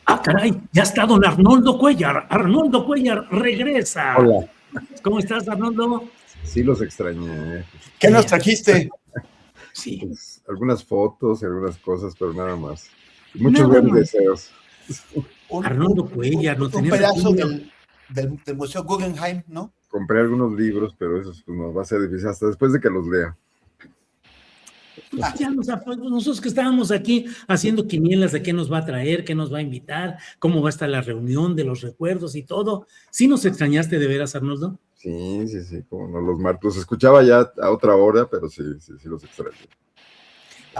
Caray, ya está don Arnoldo Cuellar. Arnoldo Cuellar regresa. Hola. ¿Cómo estás, Arnoldo? Sí, los extrañé. ¿Qué nos trajiste? Sí. Pues, algunas fotos y algunas cosas, pero nada más. Muchos buenos deseos. Arnoldo Cuellar, no un pedazo del Museo Guggenheim, ¿no? Compré algunos libros, pero eso pues, nos va a ser difícil hasta después de que los lea. Ya nosotros que estábamos aquí haciendo quinielas de qué nos va a traer, qué nos va a invitar, cómo va a estar la reunión de los recuerdos y todo. ¿Sí nos extrañaste de veras, Arnoldo? Sí, como no, los martes. Los escuchaba ya a otra hora, pero sí los extrañé.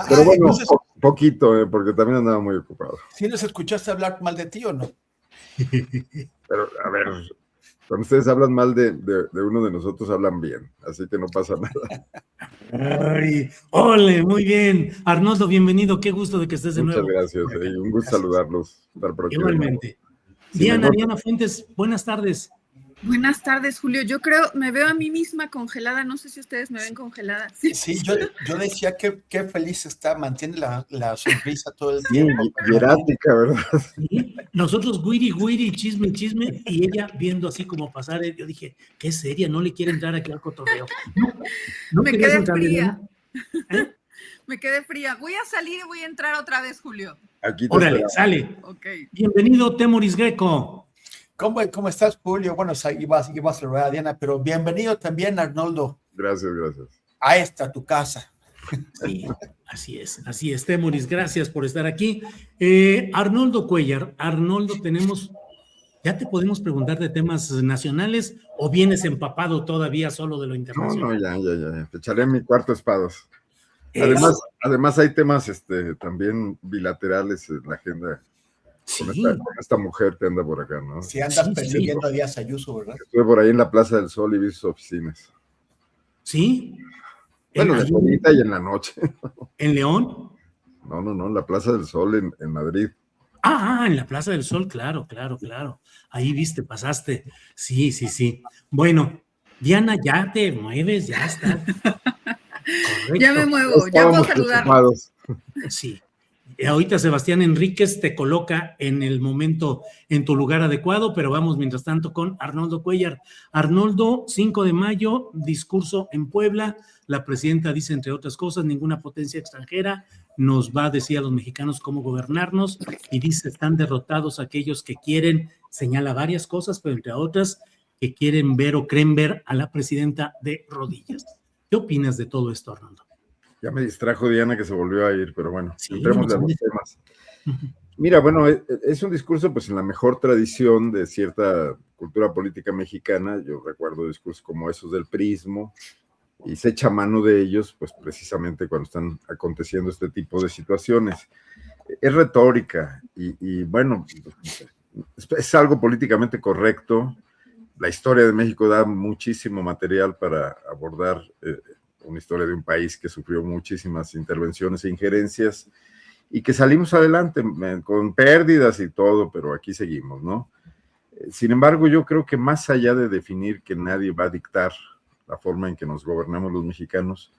Pero bueno, entonces, poquito, porque también andaba muy ocupado. ¿Sí nos escuchaste hablar mal de ti o no? Pero, a ver, cuando ustedes hablan mal de uno de nosotros, hablan bien, así que no pasa nada. Ay, ole, muy bien. Arnoldo, bienvenido, qué gusto de que estés de nuevo. Muchas gracias, un gusto saludarlos. Igualmente. Diana Fuentes, buenas tardes. Buenas tardes, Julio. Yo me veo a mí misma congelada, no sé si ustedes me ven congelada. Sí, yo decía que qué feliz está, mantiene la sonrisa todo el tiempo. Sí, hierática, ¿verdad? Sí, nosotros guiri, chisme, y ella viendo así como pasar, yo dije, qué seria, no le quiere entrar aquí al cotorreo. No me quedé fría. Me quedé fría. Voy a salir y voy a entrar otra vez, Julio. Órale, sale. Okay. Bienvenido, Temoris Greco. ¿Cómo estás, Julio? Bueno, iba a saludar a Diana, pero bienvenido también, Arnoldo. Gracias. A esta, tu casa. Sí, así es, Temoris, gracias por estar aquí. Arnoldo Cuellar, ¿ya te podemos preguntar de temas nacionales o vienes empapado todavía solo de lo internacional? No, ya, te echaré mi cuarto espadas. Además hay temas también bilaterales en la agenda. Con esta mujer que anda por acá, ¿no? Si andas persiguiendo a Díaz Ayuso, ¿verdad? Estuve por ahí en la Plaza del Sol y vi sus oficinas. ¿Sí? Bueno, de ahorita y en la noche. ¿En León? No, en la Plaza del Sol en Madrid. En la Plaza del Sol, claro. Ahí pasaste. Sí. Bueno, Diana, ya te mueves, ya está. Correcto. Ya me muevo, ya puedo saludar. Sí. Ahorita Sebastián Enríquez te coloca en el momento, en tu lugar adecuado, pero vamos mientras tanto con Arnoldo Cuellar. Arnoldo, 5 de mayo, discurso en Puebla. La presidenta dice, entre otras cosas, ninguna potencia extranjera nos va a decir a los mexicanos cómo gobernarnos, y dice, están derrotados aquellos que quieren, señala varias cosas, pero entre otras, que quieren ver o creen ver a la presidenta de rodillas. ¿Qué opinas de todo esto, Arnoldo? Ya me distrajo Diana, que se volvió a ir, pero bueno, entremos a los temas. Mira, bueno, es un discurso pues en la mejor tradición de cierta cultura política mexicana. Yo recuerdo discursos como esos del PRIismo, y se echa mano de ellos pues precisamente cuando están aconteciendo este tipo de situaciones. Es retórica y bueno, es algo políticamente correcto. La historia de México da muchísimo material para abordar una historia de un país que sufrió muchísimas intervenciones e injerencias y que salimos adelante con pérdidas y todo, pero aquí seguimos, ¿no? Sin embargo, yo creo que más allá de definir que nadie va a dictar la forma en que nos gobernamos los mexicanos,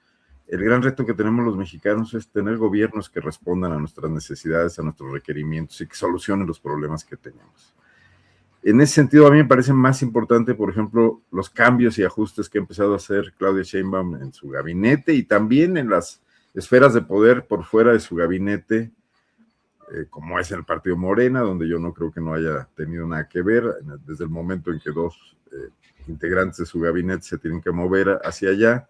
el gran reto que tenemos los mexicanos es tener gobiernos que respondan a nuestras necesidades, a nuestros requerimientos y que solucionen los problemas que tenemos. En ese sentido, a mí me parece más importante, por ejemplo, los cambios y ajustes que ha empezado a hacer Claudia Sheinbaum en su gabinete y también en las esferas de poder por fuera de su gabinete, como es en el partido Morena, donde yo no creo que no haya tenido nada que ver, desde el momento en que dos integrantes de su gabinete se tienen que mover hacia allá,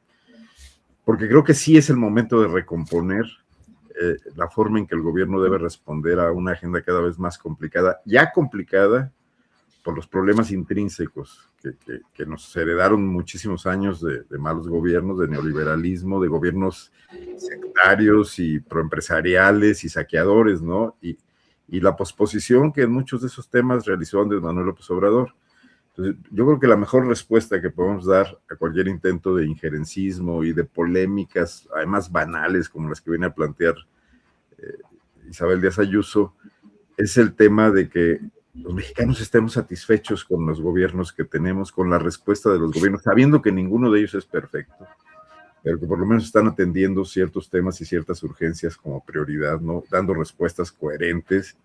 porque creo que sí es el momento de recomponer la forma en que el gobierno debe responder a una agenda cada vez más complicada, ya complicada, por los problemas intrínsecos que nos heredaron muchísimos años de malos gobiernos, de neoliberalismo, de gobiernos sectarios y proempresariales y saqueadores, ¿no? Y la posposición que en muchos de esos temas realizó Andrés Manuel López Obrador. Entonces, yo creo que la mejor respuesta que podemos dar a cualquier intento de injerencismo y de polémicas, además banales, como las que viene a plantear Isabel Díaz Ayuso, es el tema de que los mexicanos estemos satisfechos con los gobiernos que tenemos, con la respuesta de los gobiernos, sabiendo que ninguno de ellos es perfecto, pero que por lo menos están atendiendo ciertos temas y ciertas urgencias como prioridad, ¿no? Dando respuestas coherentes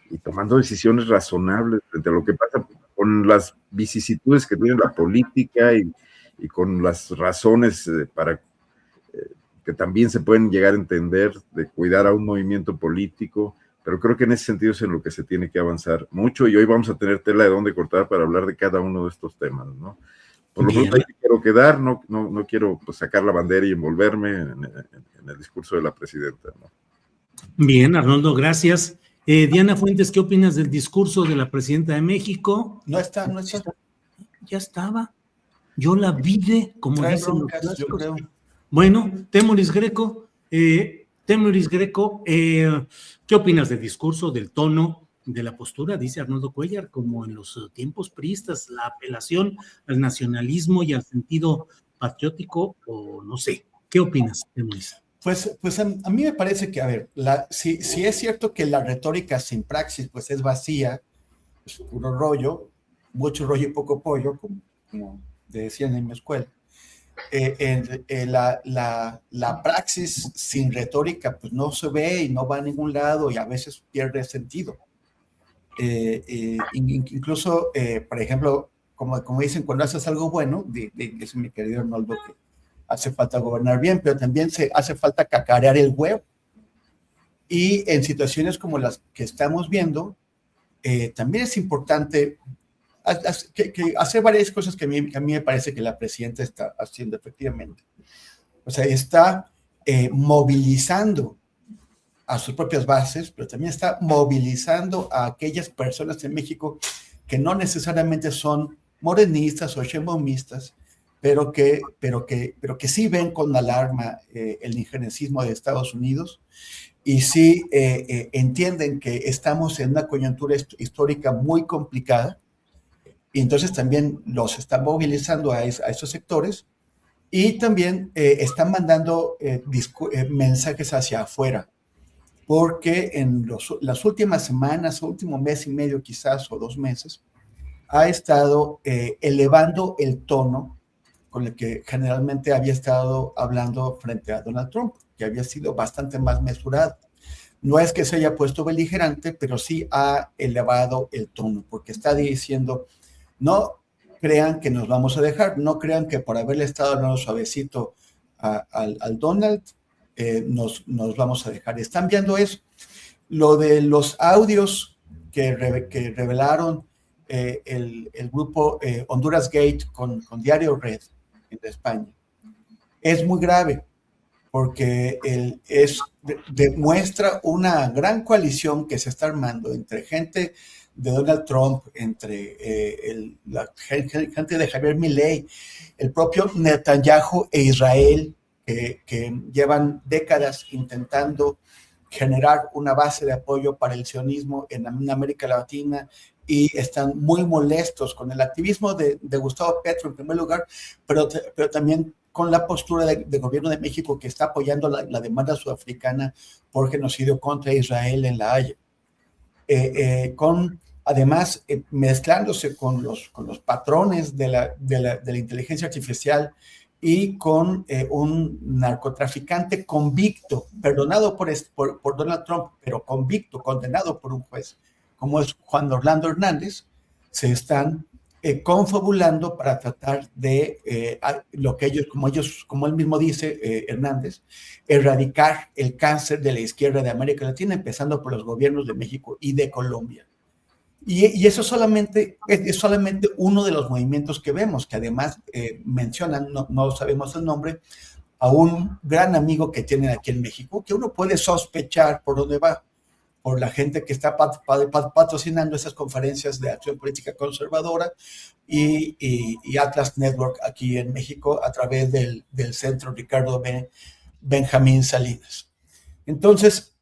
y tomando decisiones razonables frente a lo que pasa con las vicisitudes que tiene la política y con las razones para que también se pueden llegar a entender de cuidar a un movimiento político, pero creo que en ese sentido es en lo que se tiene que avanzar mucho, y hoy vamos a tener tela de dónde cortar para hablar de cada uno de estos temas, ¿no? Por lo pronto ahí quiero quedar, no quiero pues, sacar la bandera y envolverme en el discurso de la presidenta, ¿no? Bien, Arnoldo, gracias. Diana Fuentes, ¿qué opinas del discurso de la presidenta de México? No está. Ya estaba. Yo la vi como Trae dicen broncas, los yo clásicos. creo. Bueno, Temoris Greco, ¿qué opinas del discurso, del tono, de la postura? Dice Arnoldo Cuellar, como en los tiempos priistas, la apelación al nacionalismo y al sentido patriótico, o no sé. ¿Qué opinas, Temoris? Pues a mí me parece que, a ver, si es cierto que la retórica sin praxis pues es vacía, es puro rollo, mucho rollo y poco pollo, como decían en mi escuela. La praxis sin retórica pues no se ve y no va a ningún lado y a veces pierde sentido. Incluso, por ejemplo, como dicen, cuando haces algo bueno, dice mi querido Arnoldo que hace falta gobernar bien, pero también hace falta cacarear el huevo. Y en situaciones como las que estamos viendo, también es importante hacer varias cosas que a mí me parece que la presidenta está haciendo efectivamente. O sea, está movilizando a sus propias bases, pero también está movilizando a aquellas personas en México que no necesariamente son morenistas o sheinbaumistas, pero que sí ven con alarma el injerencismo de Estados Unidos y sí entienden que estamos en una coyuntura histórica muy complicada, y entonces también los están movilizando a esos sectores y también están mandando mensajes hacia afuera, porque en las últimas semanas, último mes y medio quizás, o 2 meses, ha estado elevando el tono con el que generalmente había estado hablando frente a Donald Trump, que había sido bastante más mesurado. No es que se haya puesto beligerante, pero sí ha elevado el tono, porque está diciendo, no crean que nos vamos a dejar, no crean que por haberle estado hablando suavecito al Donald, nos vamos a dejar. Están viendo eso. Lo de los audios que revelaron el grupo Honduras Gate con Diario Red en España es muy grave, porque demuestra una gran coalición que se está armando entre gente de Donald Trump, entre la gente de Javier Milei, el propio Netanyahu e Israel, que llevan décadas intentando generar una base de apoyo para el sionismo en América Latina, y están muy molestos con el activismo de Gustavo Petro en primer lugar, pero también con la postura del gobierno de México, que está apoyando la demanda sudafricana por genocidio contra Israel en La Haya. Además, mezclándose con los patrones de la inteligencia artificial y con un narcotraficante convicto, perdonado por Donald Trump, pero convicto, condenado por un juez, como es Juan Orlando Hernández. Se están confabulando para tratar de lo que como él mismo dice, Hernández, erradicar el cáncer de la izquierda de América Latina, empezando por los gobiernos de México y de Colombia. Y eso es solamente uno de los movimientos que vemos, que además mencionan, no sabemos el nombre, a un gran amigo que tienen aquí en México, que uno puede sospechar por dónde va, por la gente que está patrocinando esas conferencias de acción política conservadora y Atlas Network aquí en México a través del Centro Ricardo Benjamín Salinas. Entonces,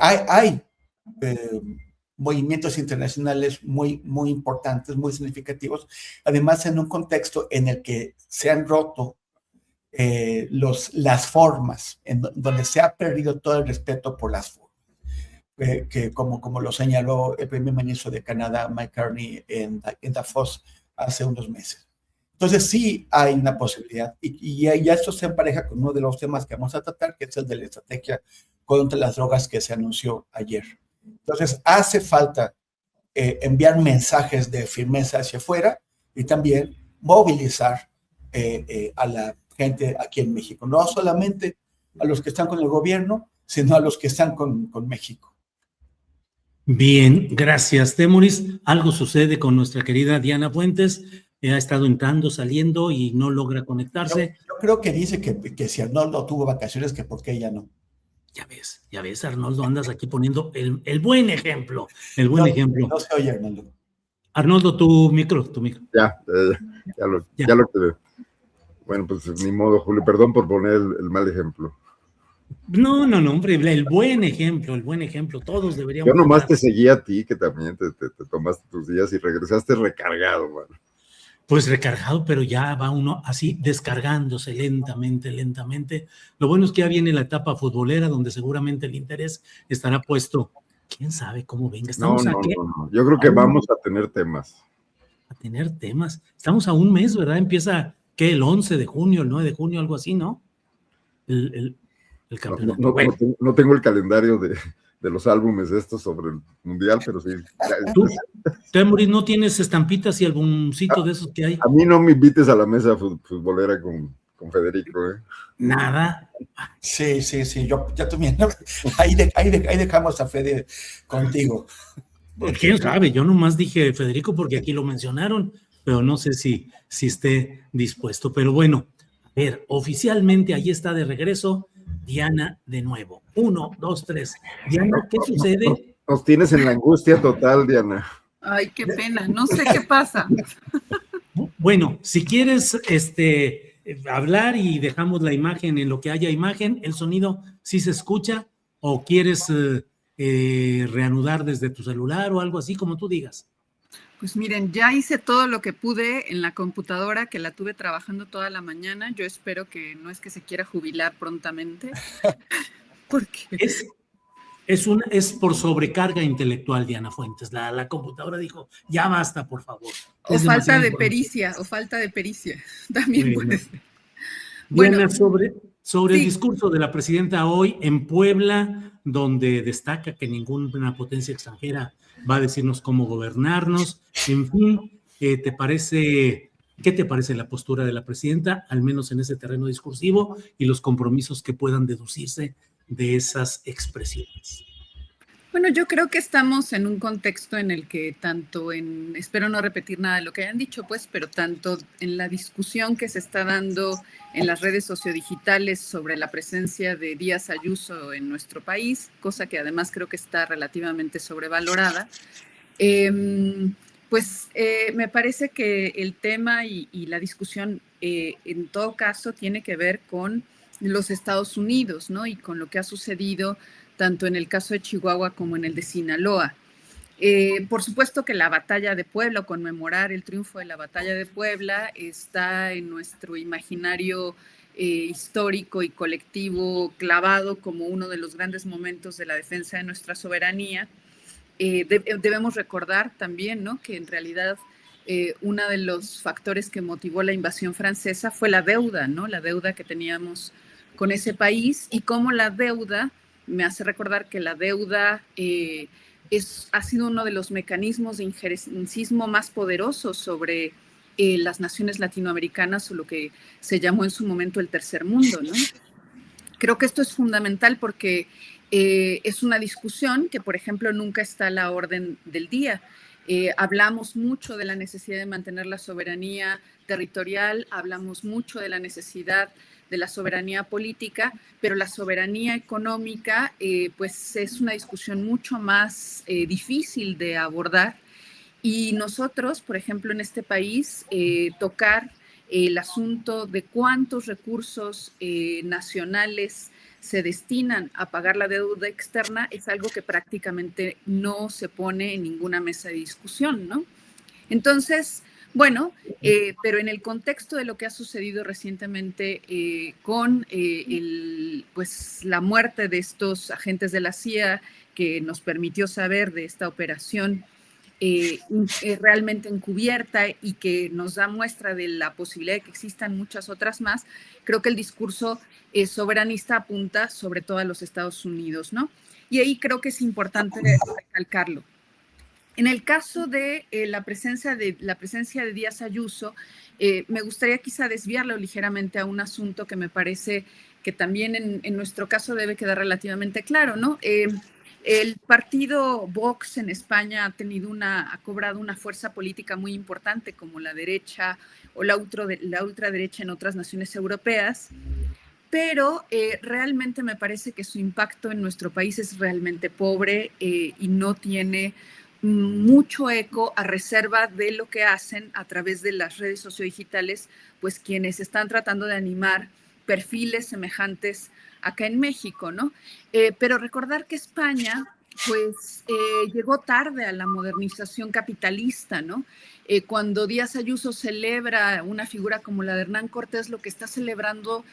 hay movimientos internacionales muy importantes, muy significativos, además en un contexto en el que se han roto las formas, donde se ha perdido todo el respeto por las formas, que como lo señaló el primer ministro de Canadá, Mike Carney, en Davos hace unos meses. Entonces sí hay una posibilidad, y esto se empareja con uno de los temas que vamos a tratar, que es el de la estrategia contra las drogas que se anunció ayer. Entonces, hace falta enviar mensajes de firmeza hacia afuera y también movilizar a la gente aquí en México, no solamente a los que están con el gobierno, sino a los que están con México. Bien, gracias, Temoris. Algo sucede con nuestra querida Diana Fuentes. Ha estado entrando, saliendo y no logra conectarse. Yo creo que dice que si Arnoldo tuvo vacaciones, que por qué ella no. Ya ves, Arnoldo, andas aquí poniendo el buen ejemplo, ejemplo. No se oye, Arnoldo. Arnoldo, tu micro. Ya lo que... Bueno, pues ni modo, Julio, perdón por poner el mal ejemplo. No, hombre, el buen ejemplo, todos deberíamos... Yo nomás te seguí a ti, que también te tomaste tus días y regresaste recargado, mano. Pues recargado, pero ya va uno así descargándose lentamente. Lo bueno es que ya viene la etapa futbolera, donde seguramente el interés estará puesto. ¿Quién sabe cómo venga? Estamos No. Yo creo que vamos a tener temas. Estamos a un mes, ¿verdad? Empieza, ¿qué? El 11 de junio, el 9 de junio, algo así, ¿no? El campeonato. No tengo el calendario de los álbumes estos sobre el mundial, pero sí. ¿Tú, Temoris, no tienes estampitas y albumcito de esos que hay? A mí no me invites a la mesa futbolera con Federico, ¿eh? Nada. Sí, yo ya también. Ahí dejamos a Fede contigo. ¿Quién sabe? Yo nomás dije Federico porque aquí lo mencionaron, pero no sé si esté dispuesto. Pero bueno, a ver, oficialmente ahí está de regreso Diana de nuevo. 1, 2, 3. Diana, ¿qué sucede? Nos tienes en la angustia total, Diana. Ay, qué pena, no sé qué pasa. Bueno, si quieres hablar y dejamos la imagen en lo que haya imagen, el sonido sí se escucha, o quieres reanudar desde tu celular o algo así, como tú digas. Pues miren, ya hice todo lo que pude en la computadora, que la tuve trabajando toda la mañana. Yo espero que no es que se quiera jubilar prontamente. Porque es por sobrecarga intelectual, Diana Fuentes. La computadora dijo, ya basta, por favor. O falta de pericia. También puede ser. Diana, sobre el discurso de la presidenta hoy en Puebla, donde destaca que ninguna potencia extranjera va a decirnos cómo gobernarnos, en fin, ¿qué te parece la postura de la presidenta, al menos en ese terreno discursivo, y los compromisos que puedan deducirse de esas expresiones? Bueno, yo creo que estamos en un contexto en el que espero no repetir nada de lo que hayan dicho, pues, pero tanto en la discusión que se está dando en las redes sociodigitales sobre la presencia de Díaz Ayuso en nuestro país, cosa que además creo que está relativamente sobrevalorada, me parece que el tema y la discusión en todo caso tiene que ver con los Estados Unidos, ¿no? Y con lo que ha sucedido tanto en el caso de Chihuahua como en el de Sinaloa. Por supuesto que la batalla de Puebla, o conmemorar el triunfo de la batalla de Puebla, está en nuestro imaginario histórico y colectivo clavado como uno de los grandes momentos de la defensa de nuestra soberanía. Debemos recordar también, ¿no?, que en realidad uno de los factores que motivó la invasión francesa fue la deuda, ¿no?, la deuda que teníamos con ese país, y cómo la deuda me hace recordar que la deuda ha sido uno de los mecanismos de injerencismo más poderosos sobre las naciones latinoamericanas, o lo que se llamó en su momento el tercer mundo, ¿no? Creo que esto es fundamental porque es una discusión que, por ejemplo, nunca está a la orden del día. Hablamos mucho de la necesidad de mantener la soberanía territorial, hablamos mucho de la necesidad de la soberanía política, pero la soberanía económica pues es una discusión mucho más difícil de abordar, y nosotros, por ejemplo, en este país, tocar el asunto de cuántos recursos nacionales se destinan a pagar la deuda externa es algo que prácticamente no se pone en ninguna mesa de discusión, ¿no? Entonces, bueno, pero en el contexto de lo que ha sucedido recientemente con la muerte de estos agentes de la CIA, que nos permitió saber de esta operación realmente encubierta y que nos da muestra de la posibilidad de que existan muchas otras más, creo que el discurso soberanista apunta sobre todo a los Estados Unidos, ¿no? Y ahí creo que es importante recalcarlo. En el caso de la presencia de Díaz Ayuso, me gustaría quizá desviarlo ligeramente a un asunto que me parece que también en nuestro caso debe quedar relativamente claro, ¿no? El partido Vox en España ha cobrado una fuerza política muy importante como la derecha o la ultraderecha en otras naciones europeas, pero realmente me parece que su impacto en nuestro país es realmente pobre y no tiene mucho eco a reserva de lo que hacen a través de las redes sociodigitales, pues quienes están tratando de animar perfiles semejantes acá en México, ¿no? Pero recordar que España, pues, llegó tarde a la modernización capitalista, ¿no? Cuando Díaz Ayuso celebra una figura como la de Hernán Cortés, lo que está celebrando,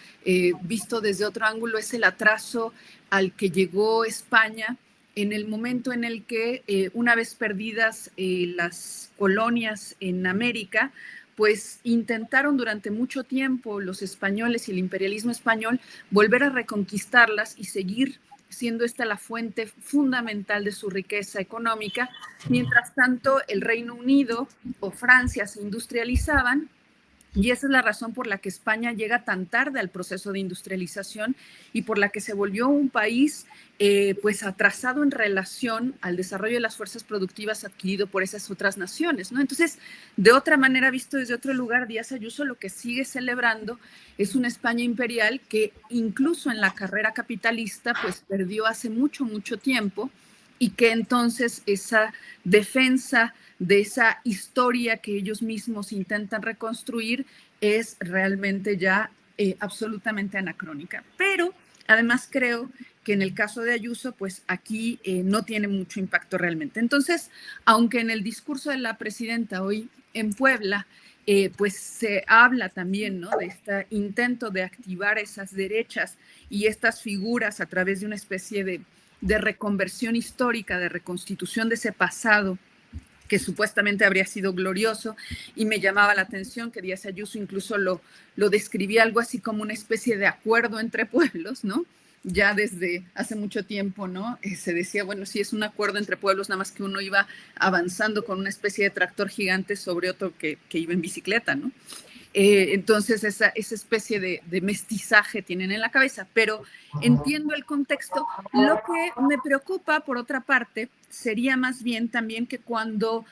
visto desde otro ángulo, es el atraso al que llegó España en el momento en el que, una vez perdidas las colonias en América, pues intentaron durante mucho tiempo los españoles y el imperialismo español volver a reconquistarlas y seguir siendo esta la fuente fundamental de su riqueza económica. Mientras tanto, el Reino Unido o Francia se industrializaban. Y esa es la razón por la que España llega tan tarde al proceso de industrialización y por la que se volvió un país pues atrasado en relación al desarrollo de las fuerzas productivas adquirido por esas otras naciones, ¿no? Entonces, de otra manera, visto desde otro lugar, Díaz Ayuso lo que sigue celebrando es una España imperial que incluso en la carrera capitalista pues perdió hace mucho, mucho tiempo, y que entonces esa defensa de esa historia que ellos mismos intentan reconstruir es realmente ya absolutamente anacrónica. Pero además creo que en el caso de Ayuso, pues aquí no tiene mucho impacto realmente. Entonces, aunque en el discurso de la presidenta hoy en Puebla, pues se habla también, ¿no?, de este intento de activar esas derechas y estas figuras a través de una especie de reconversión histórica, de reconstitución de ese pasado que supuestamente habría sido glorioso, y me llamaba la atención que Díaz Ayuso incluso lo describía algo así como una especie de acuerdo entre pueblos, ¿no? Ya desde hace mucho tiempo, ¿no? Se decía, bueno, sí, es un acuerdo entre pueblos, nada más que uno iba avanzando con una especie de tractor gigante sobre otro que iba en bicicleta, ¿no? Entonces esa especie de mestizaje tienen en la cabeza, pero entiendo el contexto. Lo que me preocupa, por otra parte, sería más bien también que cuando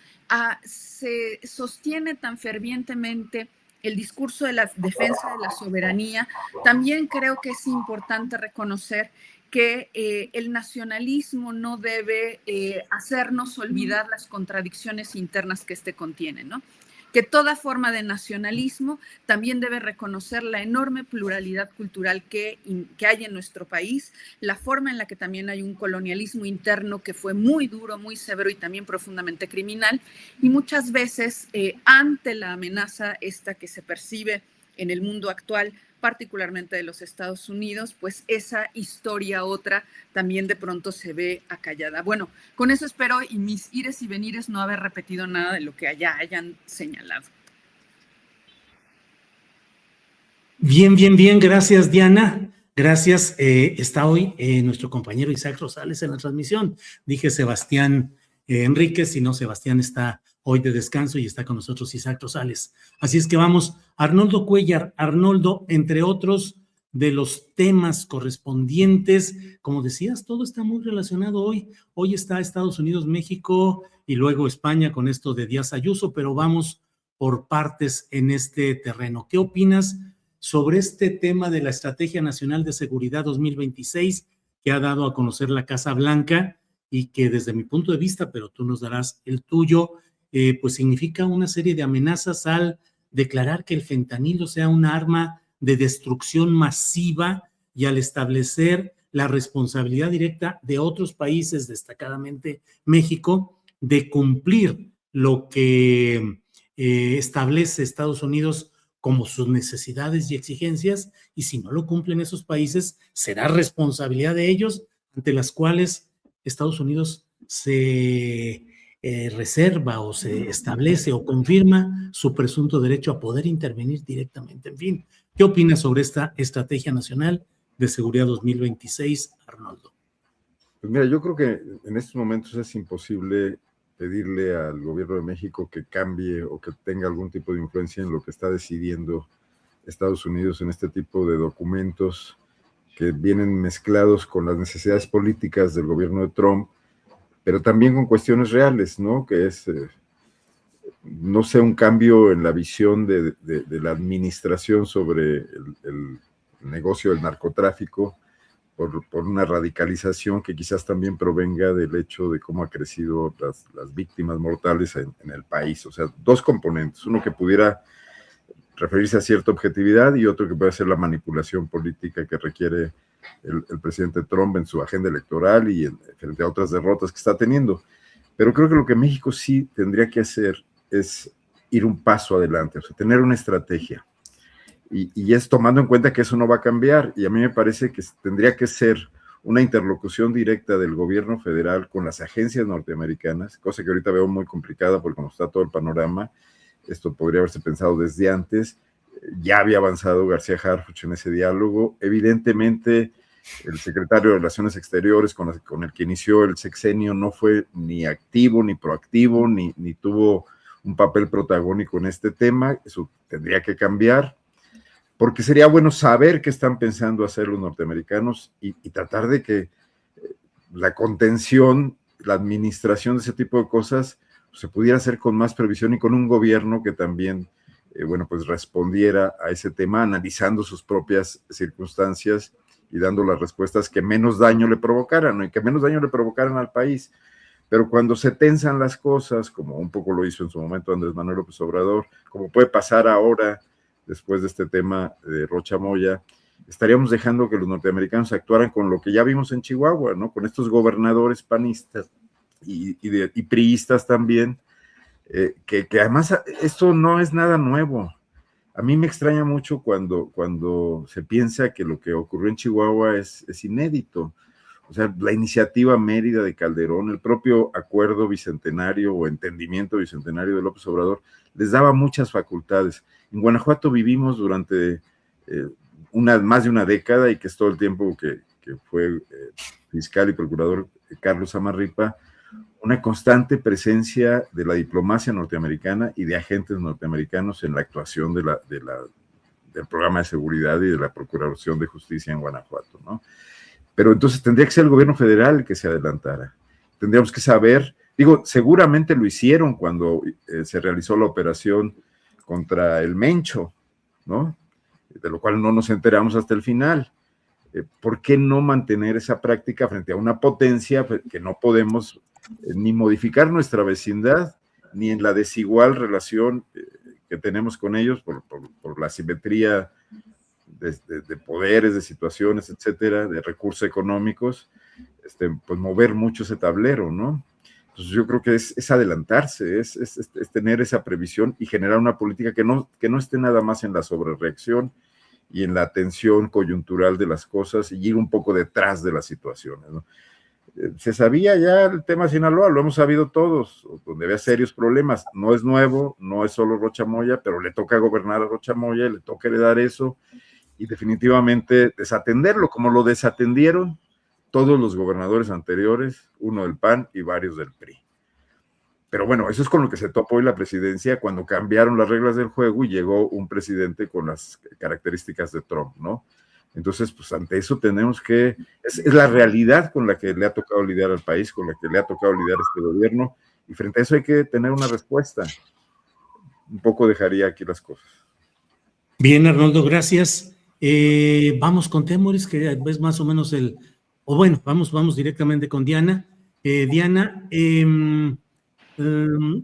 se sostiene tan fervientemente el discurso de la defensa de la soberanía, también creo que es importante reconocer que el nacionalismo no debe hacernos olvidar las contradicciones internas que este contiene, ¿no? Que toda forma de nacionalismo también debe reconocer la enorme pluralidad cultural que hay en nuestro país, la forma en la que también hay un colonialismo interno que fue muy duro, muy severo y también profundamente criminal, y muchas veces ante la amenaza esta que se percibe en el mundo actual, particularmente de los Estados Unidos, pues esa historia otra también de pronto se ve acallada. Bueno, con eso espero, y mis ires y venires, no haber repetido nada de lo que allá hayan señalado. Bien, bien, bien, gracias, Diana. Gracias. Está hoy nuestro compañero Isaac Rosales en la transmisión. Dije Sebastián Enríquez, si no, Sebastián está hoy de descanso y está con nosotros Isaac Rosales. Así es que vamos, Arnoldo Cuéllar. Arnoldo, entre otros de los temas correspondientes, como decías, todo está muy relacionado hoy. Hoy está Estados Unidos, México y luego España con esto de Díaz Ayuso, pero vamos por partes en este terreno. ¿Qué opinas sobre este tema de la Estrategia Nacional de Seguridad 2026 que ha dado a conocer la Casa Blanca y que desde mi punto de vista, pero tú nos darás el tuyo, pues significa una serie de amenazas al declarar que el fentanilo sea un arma de destrucción masiva y al establecer la responsabilidad directa de otros países, destacadamente México, de cumplir lo que establece Estados Unidos como sus necesidades y exigencias, y si no lo cumplen esos países, será responsabilidad de ellos, ante las cuales Estados Unidos se reserva o se establece o confirma su presunto derecho a poder intervenir directamente. En fin, ¿qué opinas sobre esta Estrategia Nacional de Seguridad 2026, Arnoldo? Pues mira, yo creo que en estos momentos es imposible pedirle al gobierno de México que cambie o que tenga algún tipo de influencia en lo que está decidiendo Estados Unidos en este tipo de documentos que vienen mezclados con las necesidades políticas del gobierno de Trump, pero también con cuestiones reales, ¿no? Que es, no sé, un cambio en la visión de la administración sobre el negocio del narcotráfico, por una radicalización que quizás también provenga del hecho de cómo ha crecido las víctimas mortales en el país. O sea, dos componentes, uno que pudiera referirse a cierta objetividad y otro que puede ser la manipulación política que requiere el presidente Trump en su agenda electoral y frente a otras derrotas que está teniendo. Pero creo que lo que México sí tendría que hacer es ir un paso adelante, o sea, tener una estrategia. Y es tomando en cuenta que eso no va a cambiar, y a mí me parece que tendría que ser una interlocución directa del gobierno federal con las agencias norteamericanas, cosa que ahorita veo muy complicada porque como está todo el panorama, esto podría haberse pensado desde antes. Ya había avanzado García Harfuch en ese diálogo. Evidentemente, el secretario de Relaciones Exteriores con el que inició el sexenio no fue ni activo, ni proactivo, ni tuvo un papel protagónico en este tema. Eso tendría que cambiar, porque sería bueno saber qué están pensando hacer los norteamericanos y tratar de que la contención, la administración de ese tipo de cosas se pudiera hacer con más previsión y con un gobierno que también, pues respondiera a ese tema analizando sus propias circunstancias y dando las respuestas que menos daño le provocaran, ¿no? Y que menos daño le provocaran al país. Pero cuando se tensan las cosas, como un poco lo hizo en su momento Andrés Manuel López Obrador, como puede pasar ahora después de este tema de Rocha Moya, estaríamos dejando que los norteamericanos actuaran con lo que ya vimos en Chihuahua, ¿no? Con estos gobernadores panistas y priistas también, que además esto no es nada nuevo. A mí me extraña mucho cuando se piensa que lo que ocurrió en Chihuahua es inédito. O sea, la iniciativa Mérida de Calderón, el propio acuerdo bicentenario o entendimiento bicentenario de López Obrador, les daba muchas facultades. En Guanajuato vivimos durante más de una década, y que es todo el tiempo que fue fiscal y procurador Carlos Amarripa, una constante presencia de la diplomacia norteamericana y de agentes norteamericanos en la actuación del programa de seguridad y de la Procuración de Justicia en Guanajuato, ¿no? Pero entonces tendría que ser el gobierno federal el que se adelantara. Tendríamos que saber, seguramente lo hicieron cuando se realizó la operación contra el Mencho, ¿no? De lo cual no nos enteramos hasta el final. ¿Por qué no mantener esa práctica frente a una potencia que no podemos ni modificar nuestra vecindad, ni en la desigual relación que tenemos con ellos por la asimetría de poderes, de situaciones, etcétera, de recursos económicos, pues mover mucho ese tablero, ¿no? Entonces yo creo que es adelantarse, es tener esa previsión y generar una política que no esté nada más en la sobrereacción y en la atención coyuntural de las cosas y ir un poco detrás de las situaciones, ¿no? Se sabía ya el tema Sinaloa, lo hemos sabido todos, donde había serios problemas. No es nuevo, no es solo Rocha Moya, pero le toca gobernar a Rocha Moya, le toca heredar eso y definitivamente desatenderlo, como lo desatendieron todos los gobernadores anteriores, uno del PAN y varios del PRI. Pero bueno, eso es con lo que se topó hoy la presidencia cuando cambiaron las reglas del juego y llegó un presidente con las características de Trump, ¿no? Entonces, pues ante eso tenemos que, es la realidad con la que le ha tocado lidiar al país, con la que le ha tocado lidiar este gobierno, y frente a eso hay que tener una respuesta. Un poco dejaría aquí las cosas. Bien, Arnoldo, gracias. Vamos con Temoris, que es más o menos vamos directamente con Diana. Diana,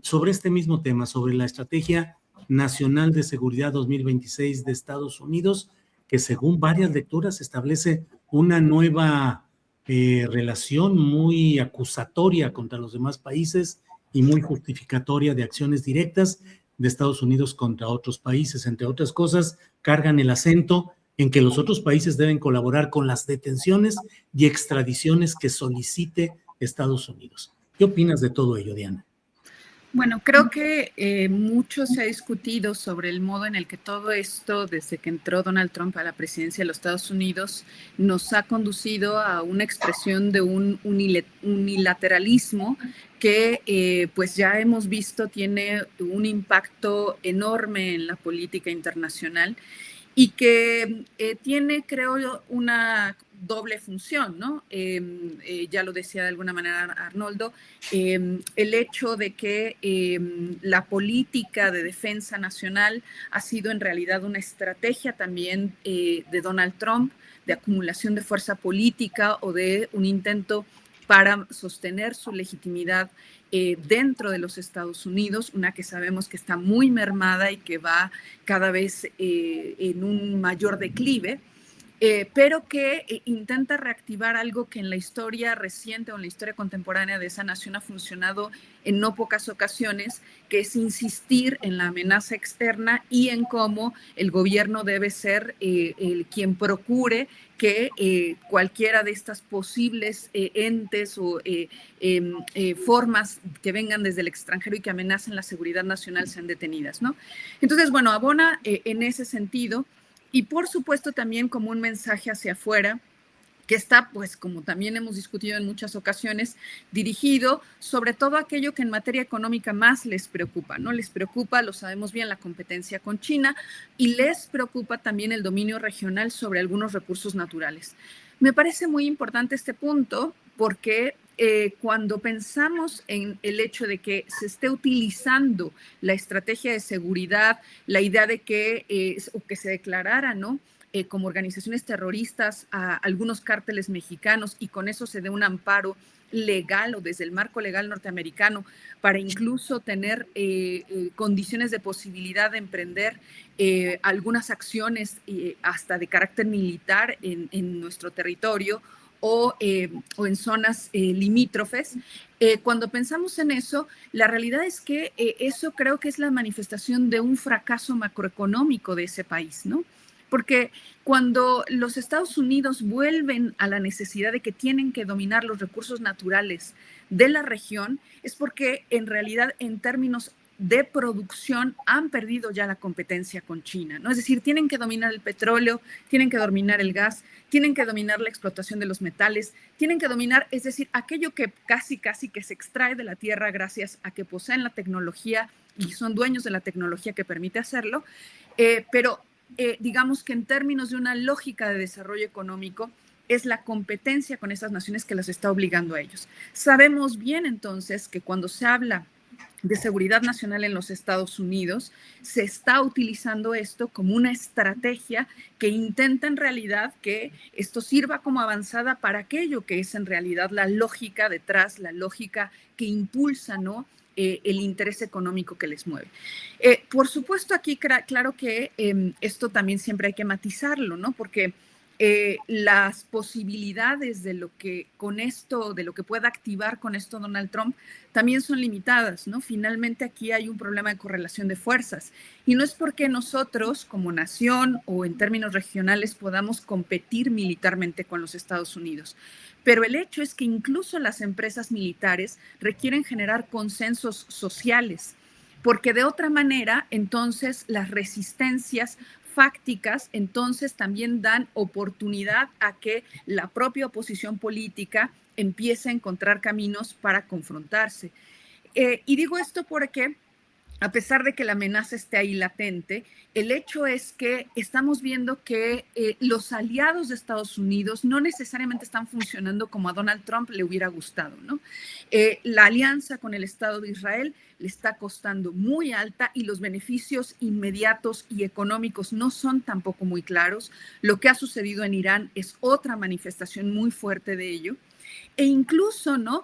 sobre este mismo tema, sobre la Estrategia Nacional de Seguridad 2026 de Estados Unidos, que según varias lecturas establece una nueva relación muy acusatoria contra los demás países y muy justificatoria de acciones directas de Estados Unidos contra otros países. Entre otras cosas, cargan el acento en que los otros países deben colaborar con las detenciones y extradiciones que solicite Estados Unidos. ¿Qué opinas de todo ello, Diana? Bueno, creo que mucho se ha discutido sobre el modo en el que todo esto, desde que entró Donald Trump a la presidencia de los Estados Unidos, nos ha conducido a una expresión de un unilateralismo que pues ya hemos visto tiene un impacto enorme en la política internacional y que tiene, creo yo, una doble función, ¿no? Ya lo decía de alguna manera Arnoldo, el hecho de que la política de defensa nacional ha sido en realidad una estrategia también de Donald Trump, de acumulación de fuerza política o de un intento para sostener su legitimidad dentro de los Estados Unidos, una que sabemos que está muy mermada y que va cada vez en un mayor declive, pero que intenta reactivar algo que en la historia reciente o en la historia contemporánea de esa nación ha funcionado en no pocas ocasiones, que es insistir en la amenaza externa y en cómo el gobierno debe ser quien procure que cualquiera de estas posibles entes o formas que vengan desde el extranjero y que amenacen la seguridad nacional sean detenidas, ¿no? Entonces, bueno, abona en ese sentido. Y por supuesto también como un mensaje hacia afuera, que está, pues como también hemos discutido en muchas ocasiones, dirigido sobre todo a aquello que en materia económica más les preocupa, ¿no? Les preocupa, lo sabemos bien, la competencia con China y les preocupa también el dominio regional sobre algunos recursos naturales. Me parece muy importante este punto porque cuando pensamos en el hecho de que se esté utilizando la estrategia de seguridad, la idea de que, o que se declarara, ¿no? Como organizaciones terroristas a algunos cárteles mexicanos y con eso se dé un amparo legal o desde el marco legal norteamericano para incluso tener condiciones de posibilidad de emprender algunas acciones hasta de carácter militar en nuestro territorio o en zonas limítrofes. Cuando pensamos en eso, la realidad es que eso creo que es la manifestación de un fracaso macroeconómico de ese país, ¿no? Porque cuando los Estados Unidos vuelven a la necesidad de que tienen que dominar los recursos naturales de la región, es porque en realidad en términos de producción han perdido ya la competencia con China, ¿no? Es decir, tienen que dominar el petróleo, tienen que dominar el gas, tienen que dominar la explotación de los metales, tienen que dominar, es decir, aquello que casi que se extrae de la tierra gracias a que poseen la tecnología y son dueños de la tecnología que permite hacerlo, pero digamos que en términos de una lógica de desarrollo económico, es la competencia con esas naciones que las está obligando a ellos. Sabemos bien entonces que cuando se habla de seguridad nacional en los Estados Unidos, se está utilizando esto como una estrategia que intenta en realidad que esto sirva como avanzada para aquello que es en realidad la lógica detrás, la lógica que impulsa, ¿no? El interés económico que les mueve. Por supuesto, aquí claro que esto también siempre hay que matizarlo, ¿no? Porque las posibilidades de lo que con esto, de lo que pueda activar con esto Donald Trump, también son limitadas, ¿no? Finalmente aquí hay un problema de correlación de fuerzas y no es porque nosotros como nación o en términos regionales podamos competir militarmente con los Estados Unidos. Pero el hecho es que incluso las empresas militares requieren generar consensos sociales, porque de otra manera, entonces, las resistencias fácticas, entonces también dan oportunidad a que la propia oposición política empiece a encontrar caminos para confrontarse. Y digo esto porque, a pesar de que la amenaza esté ahí latente, el hecho es que estamos viendo que los aliados de Estados Unidos no necesariamente están funcionando como a Donald Trump le hubiera gustado, ¿no? La alianza con el Estado de Israel le está costando muy alta y los beneficios inmediatos y económicos no son tampoco muy claros. Lo que ha sucedido en Irán es otra manifestación muy fuerte de ello. E incluso, ¿no?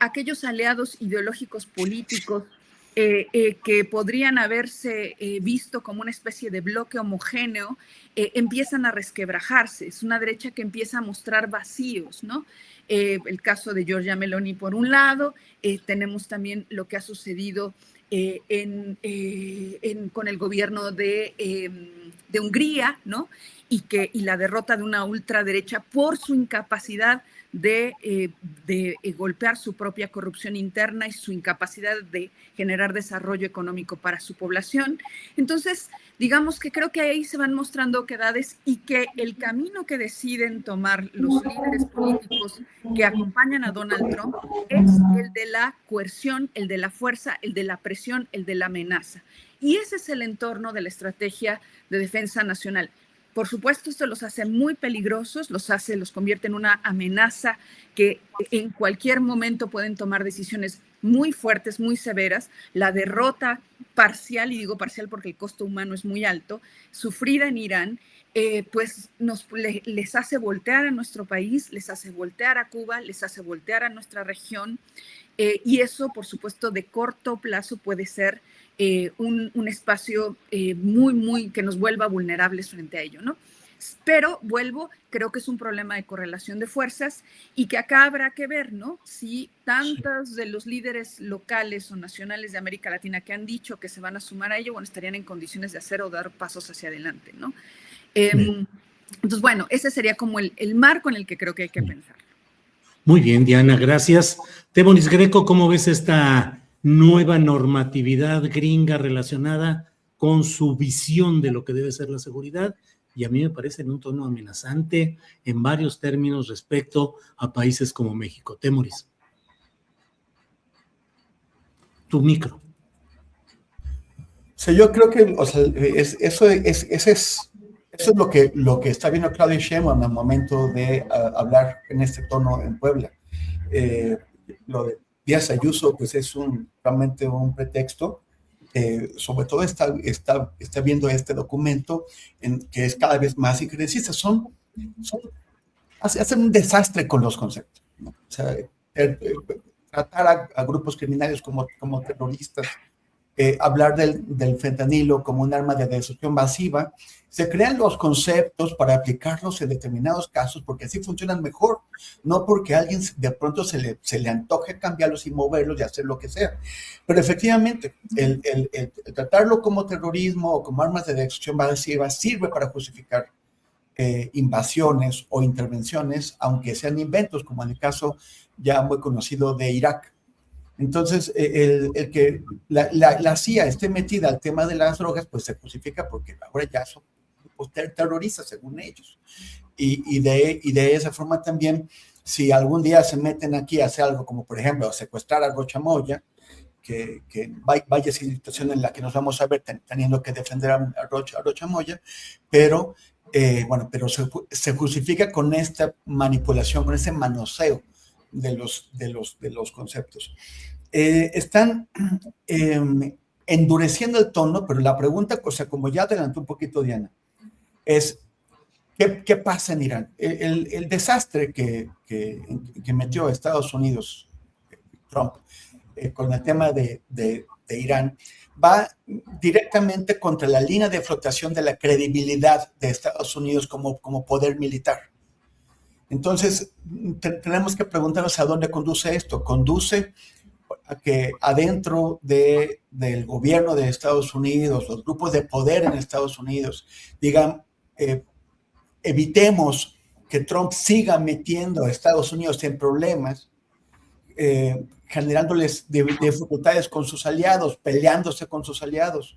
Aquellos aliados ideológicos políticos que podrían haberse visto como una especie de bloque homogéneo, empiezan a resquebrajarse. Es una derecha que empieza a mostrar vacíos, ¿no? El caso de Giorgia Meloni por un lado, tenemos también lo que ha sucedido con el gobierno de Hungría, ¿no? Y la derrota de una ultraderecha por su incapacidad de golpear su propia corrupción interna y su incapacidad de generar desarrollo económico para su población. Entonces, digamos que creo que ahí se van mostrando oquedades y que el camino que deciden tomar los líderes políticos que acompañan a Donald Trump es el de la coerción, el de la fuerza, el de la presión, el de la amenaza. Y ese es el entorno de la estrategia de defensa nacional. Por supuesto, esto los hace muy peligrosos, los convierte en una amenaza que en cualquier momento pueden tomar decisiones muy fuertes, muy severas. La derrota parcial, y digo parcial porque el costo humano es muy alto, sufrida en Irán, pues les hace voltear a nuestro país, les hace voltear a Cuba, les hace voltear a nuestra región, y eso, por supuesto, de corto plazo puede ser un espacio muy que nos vuelva vulnerables frente a ello, ¿no? Pero creo que es un problema de correlación de fuerzas y que acá habrá que ver, ¿no? Si tantos de los líderes locales o nacionales de América Latina que han dicho que se van a sumar a ello, bueno, estarían en condiciones de hacer o dar pasos hacia adelante, ¿no? Entonces, bueno, ese sería como el marco en el que creo que hay que pensar. Muy bien, Diana, gracias. Temoris Greco, ¿cómo ves esta nueva normatividad gringa relacionada con su visión de lo que debe ser la seguridad? Y a mí me parece en un tono amenazante en varios términos respecto a países como México. Temoris. Tu micro. O sea, yo creo que eso es lo que está viendo Claudia Sheinbaum al momento de hablar en este tono en Puebla. Lo de Díaz Ayuso, pues es realmente un pretexto. Sobre todo está viendo este documento que es cada vez más incredencista. Hacen un desastre con los conceptos, ¿no? O sea, tratar a grupos criminales como terroristas, hablar del fentanilo como un arma de destrucción masiva. Se crean los conceptos para aplicarlos en determinados casos porque así funcionan mejor, no porque a alguien de pronto se le antoje cambiarlos y moverlos y hacer lo que sea. Pero efectivamente, el tratarlo como terrorismo o como armas de destrucción masiva sirve para justificar invasiones o intervenciones, aunque sean inventos, como en el caso ya muy conocido de Irak. Entonces, el que la CIA esté metida al tema de las drogas, pues se justifica porque ahora ya son terroristas, según ellos. Y de esa forma también, si algún día se meten aquí a hacer algo como, por ejemplo, secuestrar a Rocha Moya, que vaya situación en la que nos vamos a ver teniendo que defender a Rocha Moya, pero se justifica con esta manipulación, con ese manoseo de los conceptos. Están endureciendo el tono, pero la pregunta, o sea, como ya adelantó un poquito Diana, es ¿qué pasa en Irán? El desastre que metió Estados Unidos, Trump, con el tema de Irán, va directamente contra la línea de flotación de la credibilidad de Estados Unidos como poder militar. Entonces, tenemos que preguntarnos a dónde conduce esto. Conduce a que adentro del gobierno de Estados Unidos, los grupos de poder en Estados Unidos, digan, evitemos que Trump siga metiendo a Estados Unidos en problemas, generándoles dificultades con sus aliados, peleándose con sus aliados,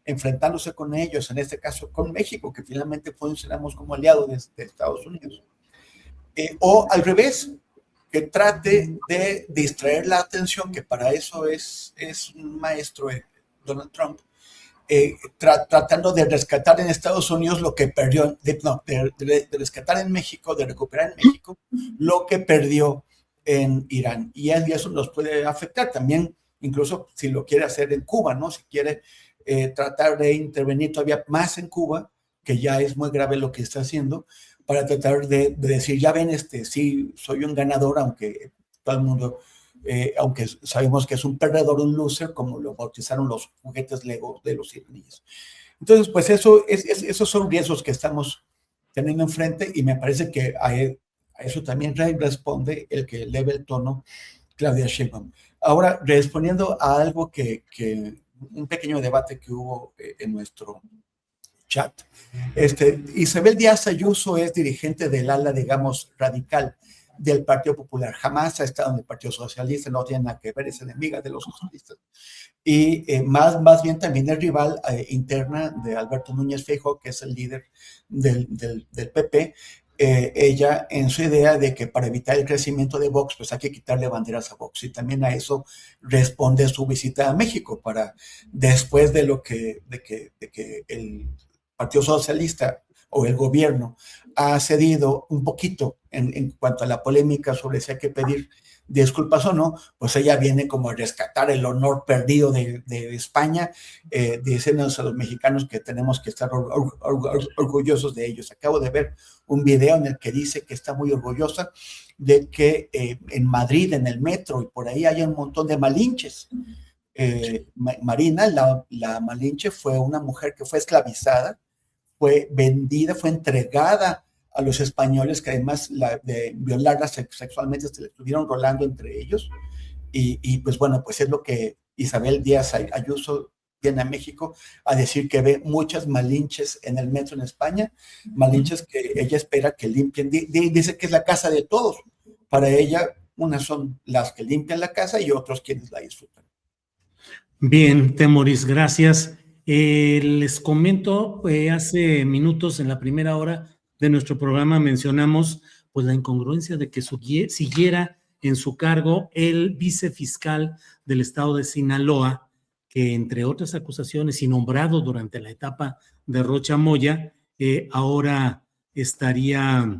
enfrentándose con ellos, en este caso con México, que finalmente funcionamos como aliado de Estados Unidos. O al revés, que trate de distraer la atención, que para eso es un maestro Donald Trump, tratando de rescatar en Estados Unidos lo que perdió, de rescatar en México, de recuperar en México lo que perdió en Irán. Y eso nos puede afectar también, incluso si lo quiere hacer en Cuba, ¿no? Si quiere tratar de intervenir todavía más en Cuba, que ya es muy grave lo que está haciendo, para tratar de decir, ya ven, sí, soy un ganador, aunque todo el mundo, aunque sabemos que es un perdedor, un loser, como lo bautizaron los juguetes Lego de los iraníes. Entonces, pues esos son riesgos que estamos teniendo enfrente y me parece que a eso también responde el que eleve el tono Claudia Sheinbaum. Ahora, respondiendo a algo un pequeño debate que hubo en nuestro chat. Isabel Díaz Ayuso es dirigente del ala, digamos, radical del Partido Popular. Jamás ha estado en el Partido Socialista, no tiene nada que ver, es enemiga de los socialistas. Y más bien también es rival interna de Alberto Núñez Feijóo, que es el líder del PP. Ella en su idea de que para evitar el crecimiento de Vox, pues hay que quitarle banderas a Vox, y también a eso responde su visita a México, para después de que el Partido Socialista o el gobierno ha cedido un poquito en cuanto a la polémica sobre si hay que pedir disculpas o no, pues ella viene como a rescatar el honor perdido de España, diciéndonos a los mexicanos que tenemos que estar orgullosos de ellos. Acabo de ver un video en el que dice que está muy orgullosa de que en Madrid, en el metro y por ahí hay un montón de malinches. Marina, la malinche, fue una mujer que fue esclavizada, fue vendida, fue entregada a los españoles, que además de violarla sexualmente se le estuvieron rolando entre ellos, y pues bueno, pues es lo que Isabel Díaz Ayuso viene a México a decir, que ve muchas malinches en el metro en España, malinches que ella espera que limpien, dice que es la casa de todos. Para ella, unas son las que limpian la casa y otros quienes la disfrutan. Bien, Temoris, gracias. Les comento, hace minutos en la primera hora de nuestro programa mencionamos pues la incongruencia de que siguiera en su cargo el vicefiscal del estado de Sinaloa, que entre otras acusaciones y nombrado durante la etapa de Rocha Moya, ahora seguiría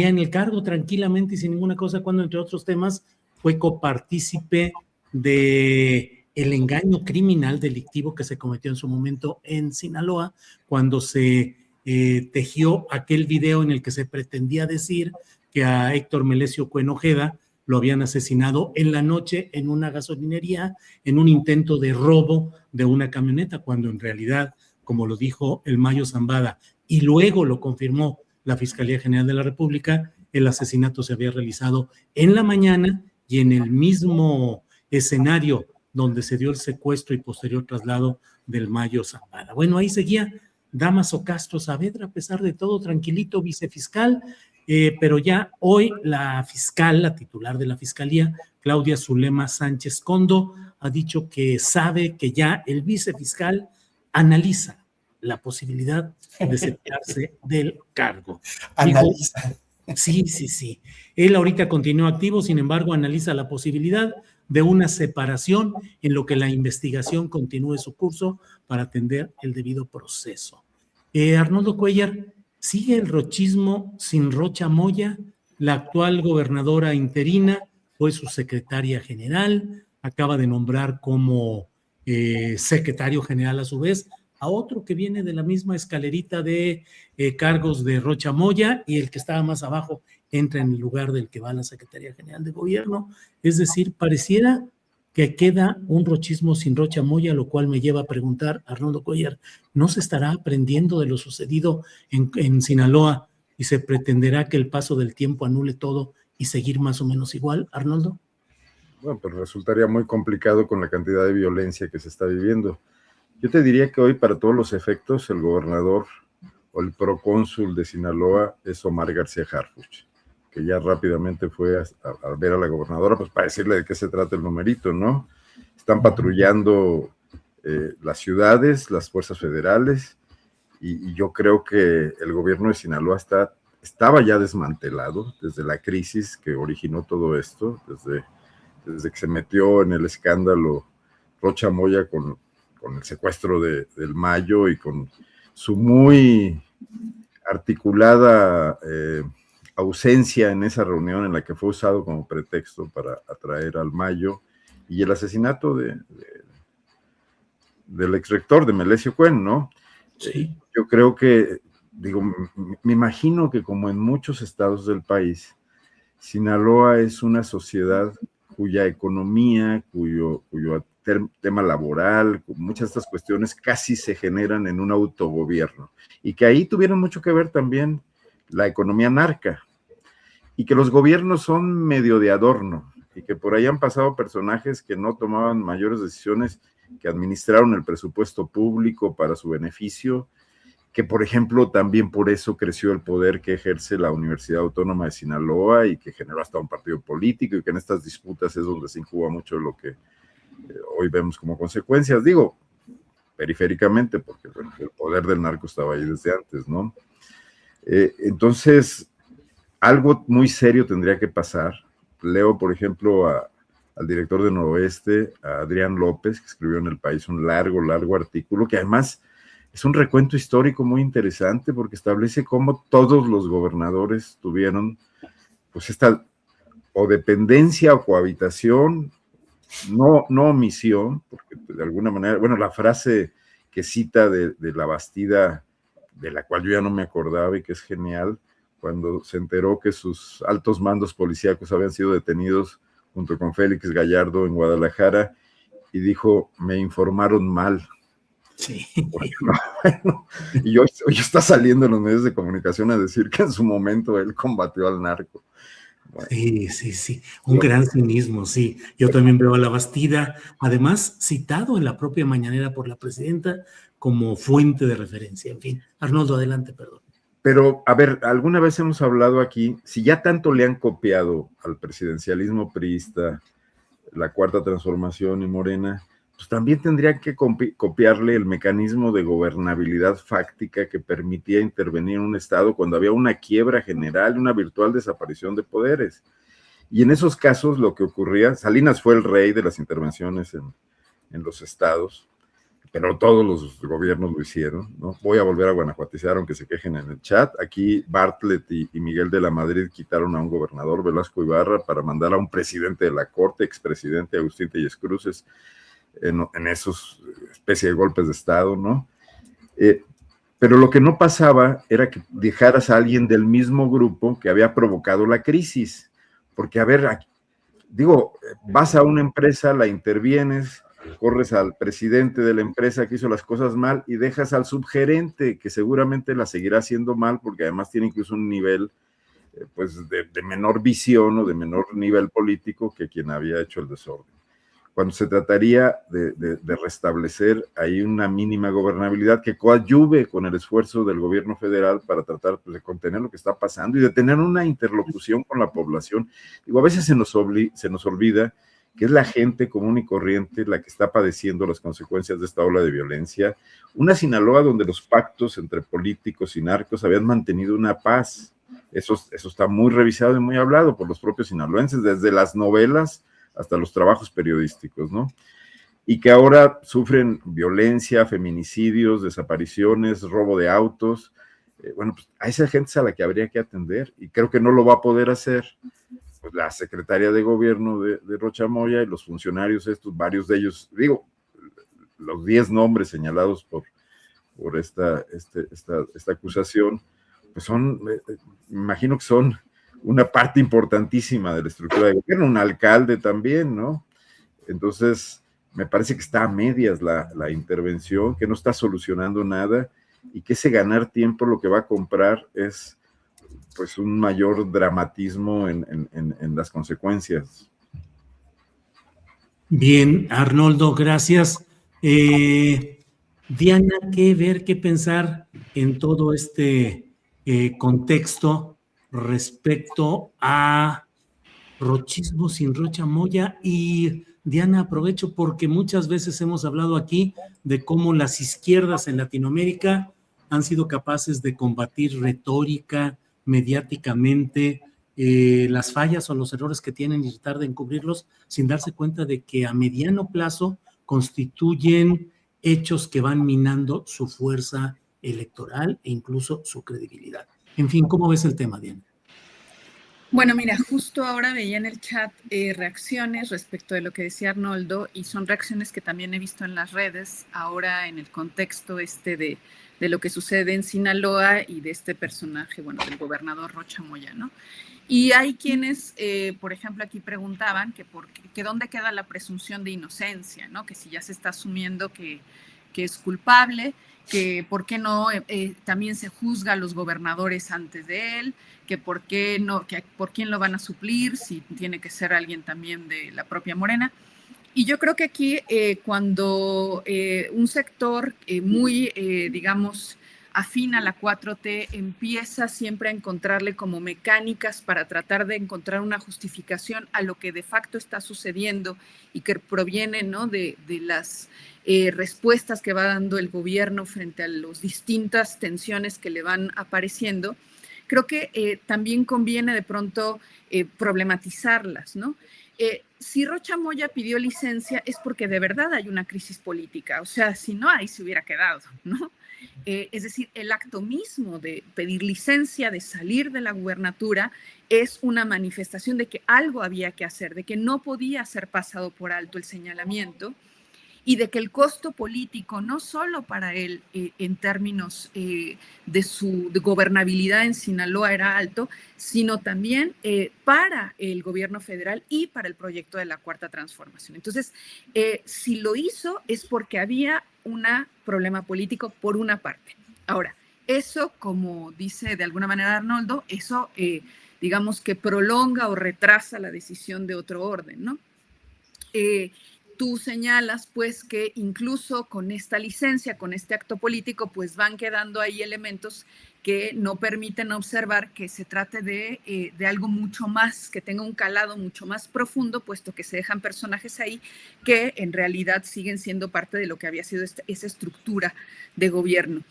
en el cargo tranquilamente y sin ninguna cosa, cuando entre otros temas fue copartícipe de el engaño criminal delictivo que se cometió en su momento en Sinaloa, cuando se tejió aquel video en el que se pretendía decir que a Héctor Melesio Cuen Ojeda lo habían asesinado en la noche en una gasolinería en un intento de robo de una camioneta, cuando en realidad, como lo dijo el Mayo Zambada, y luego lo confirmó la Fiscalía General de la República, el asesinato se había realizado en la mañana y en el mismo escenario donde se dio el secuestro y posterior traslado del Mayo Zambada. Bueno, ahí seguía Dámaso Castro Saavedra, a pesar de todo, tranquilito, vicefiscal, pero ya hoy la fiscal, la titular de la Fiscalía, Claudia Zulema Sánchez Condo, ha dicho que sabe que ya el vicefiscal analiza la posibilidad de separarse del cargo. Analiza. Sí. Él ahorita continúa activo, sin embargo, analiza la posibilidad de una separación en lo que la investigación continúe su curso para atender el debido proceso. Arnoldo Cuellar, ¿sigue el rochismo sin Rocha Moya? La actual gobernadora interina fue su secretaria general, acaba de nombrar como secretario general a su vez a otro que viene de la misma escalerita de cargos de Rocha Moya, y el que estaba más abajo entra en el lugar del que va la Secretaría General de Gobierno. Es decir, pareciera que queda un rochismo sin Rocha Moya, lo cual me lleva a preguntar, Arnoldo Cuellar, ¿no se estará aprendiendo de lo sucedido en Sinaloa y se pretenderá que el paso del tiempo anule todo y seguir más o menos igual, Arnoldo? Bueno, pero resultaría muy complicado con la cantidad de violencia que se está viviendo. Yo te diría que hoy, para todos los efectos, el gobernador o el procónsul de Sinaloa es Omar García Harfuch, que ya rápidamente fue a ver a la gobernadora, pues para decirle de qué se trata el numerito, ¿no? Están patrullando las ciudades, las fuerzas federales, y yo creo que el gobierno de Sinaloa estaba ya desmantelado desde la crisis que originó todo esto, desde que se metió en el escándalo Rocha Moya con el secuestro del Mayo y con su muy articulada ausencia en esa reunión en la que fue usado como pretexto para atraer al Mayo, y el asesinato del exrector de Melesio Cuen, ¿no? Sí. Yo creo que, me imagino que como en muchos estados del país, Sinaloa es una sociedad cuya economía, cuyo tema laboral, muchas de estas cuestiones casi se generan en un autogobierno, y que ahí tuvieron mucho que ver también la economía narca, y que los gobiernos son medio de adorno, y que por ahí han pasado personajes que no tomaban mayores decisiones que administraron el presupuesto público para su beneficio, que por ejemplo también por eso creció el poder que ejerce la Universidad Autónoma de Sinaloa y que generó hasta un partido político, y que en estas disputas es donde se incuba mucho lo que hoy vemos como consecuencias, digo, periféricamente, porque bueno, el poder del narco estaba ahí desde antes, ¿no? Entonces, algo muy serio tendría que pasar. Leo, por ejemplo, al director de Noroeste, a Adrián López, que escribió en El País un largo artículo, que además es un recuento histórico muy interesante, porque establece cómo todos los gobernadores tuvieron pues esta o dependencia o cohabitación, no omisión, porque de alguna manera, bueno, la frase que cita de la Bastida, de la cual yo ya no me acordaba y que es genial, cuando se enteró que sus altos mandos policíacos habían sido detenidos junto con Félix Gallardo en Guadalajara, y dijo, me informaron mal. Sí. Bueno, y hoy está saliendo en los medios de comunicación a decir que en su momento él combatió al narco. Bueno. Sí, un gran cinismo, sí. Yo también veo a la Bastida, además citado en la propia mañanera por la presidenta como fuente de referencia. En fin, Arnoldo, adelante, perdón. Pero, a ver, alguna vez hemos hablado aquí, si ya tanto le han copiado al presidencialismo priista, la Cuarta Transformación y Morena, pues también tendrían que copiarle el mecanismo de gobernabilidad fáctica que permitía intervenir en un estado cuando había una quiebra general, una virtual desaparición de poderes. Y en esos casos lo que ocurría, Salinas fue el rey de las intervenciones en los estados, pero todos los gobiernos lo hicieron, ¿no? Voy a volver a guanajuatizar, aunque se quejen en el chat. Aquí Bartlett y Miguel de la Madrid quitaron a un gobernador, Velasco Ibarra, para mandar a un presidente de la corte, expresidente Agustín Telles Cruces, en esos especie de golpes de estado, ¿no? Pero lo que no pasaba era que dejaras a alguien del mismo grupo que había provocado la crisis, porque a ver, digo, vas a una empresa, la intervienes, corres al presidente de la empresa que hizo las cosas mal y dejas al subgerente que seguramente la seguirá haciendo mal, porque además tiene incluso un nivel pues de menor visión o de menor nivel político que quien había hecho el desorden. Cuando se trataría de restablecer ahí una mínima gobernabilidad que coadyuve con el esfuerzo del gobierno federal para tratar pues, de contener lo que está pasando y de tener una interlocución con la población. Digo, a veces se nos olvida que es la gente común y corriente la que está padeciendo las consecuencias de esta ola de violencia. Una Sinaloa donde los pactos entre políticos y narcos habían mantenido una paz. Eso está muy revisado y muy hablado por los propios sinaloenses, desde las novelas hasta los trabajos periodísticos, ¿no? Y que ahora sufren violencia, feminicidios, desapariciones, robo de autos. Bueno, pues a esa gente es a la que habría que atender, y creo que no lo va a poder hacer pues, la secretaria de gobierno de Rocha Moya y los funcionarios estos, varios de ellos, digo, los 10 nombres señalados por esta acusación, pues son, me imagino que son una parte importantísima de la estructura de gobierno, un alcalde también, ¿no? Entonces, me parece que está a medias la intervención, que no está solucionando nada, y que ese ganar tiempo lo que va a comprar es pues un mayor dramatismo en las consecuencias. Bien, Arnoldo, gracias. Diana, ¿qué ver, qué pensar en todo este contexto respecto a rochismo sin Rocha Moya? Y Diana, aprovecho porque muchas veces hemos hablado aquí de cómo las izquierdas en Latinoamérica han sido capaces de combatir retórica, mediáticamente, las fallas o los errores que tienen y tratar de encubrirlos sin darse cuenta de que a mediano plazo constituyen hechos que van minando su fuerza electoral e incluso su credibilidad. En fin, ¿cómo ves el tema, Diana? Bueno, mira, justo ahora veía en el chat reacciones respecto de lo que decía Arnoldo, y son reacciones que también he visto en las redes ahora en el contexto de lo que sucede en Sinaloa y de este personaje, bueno, del gobernador Rocha Moya, ¿no? Y hay quienes, por ejemplo, aquí preguntaban que dónde queda la presunción de inocencia, ¿no? Que si ya se está asumiendo que es culpable, que por qué no también se juzga a los gobernadores antes de él, que por qué no, que por quién lo van a suplir, si tiene que ser alguien también de la propia Morena. Y yo creo que aquí cuando un sector muy, digamos, afín a la 4T empieza siempre a encontrarle como mecánicas para tratar de encontrar una justificación a lo que de facto está sucediendo y que proviene, ¿no?, de las respuestas que va dando el gobierno frente a las distintas tensiones que le van apareciendo, creo que también conviene de pronto problematizarlas, ¿no? Si Rocha Moya pidió licencia es porque de verdad hay una crisis política, o sea, si no, ahí se hubiera quedado, ¿no? Es decir, el acto mismo de pedir licencia, de salir de la gubernatura, es una manifestación de que algo había que hacer, de que no podía ser pasado por alto el señalamiento y de que el costo político, no solo para él en términos de su gobernabilidad en Sinaloa era alto, sino también para el gobierno federal y para el proyecto de la Cuarta Transformación. Entonces, si lo hizo es porque había un problema político por una parte. Ahora, eso, como dice de alguna manera Arnoldo, eso digamos que prolonga o retrasa la decisión de otro orden, ¿no? Tú señalas, pues, que incluso con esta licencia, con este acto político, pues van quedando ahí elementos que no permiten observar que se trate de algo mucho más, que tenga un calado mucho más profundo, puesto que se dejan personajes ahí que en realidad siguen siendo parte de lo que había sido esa estructura de gobierno.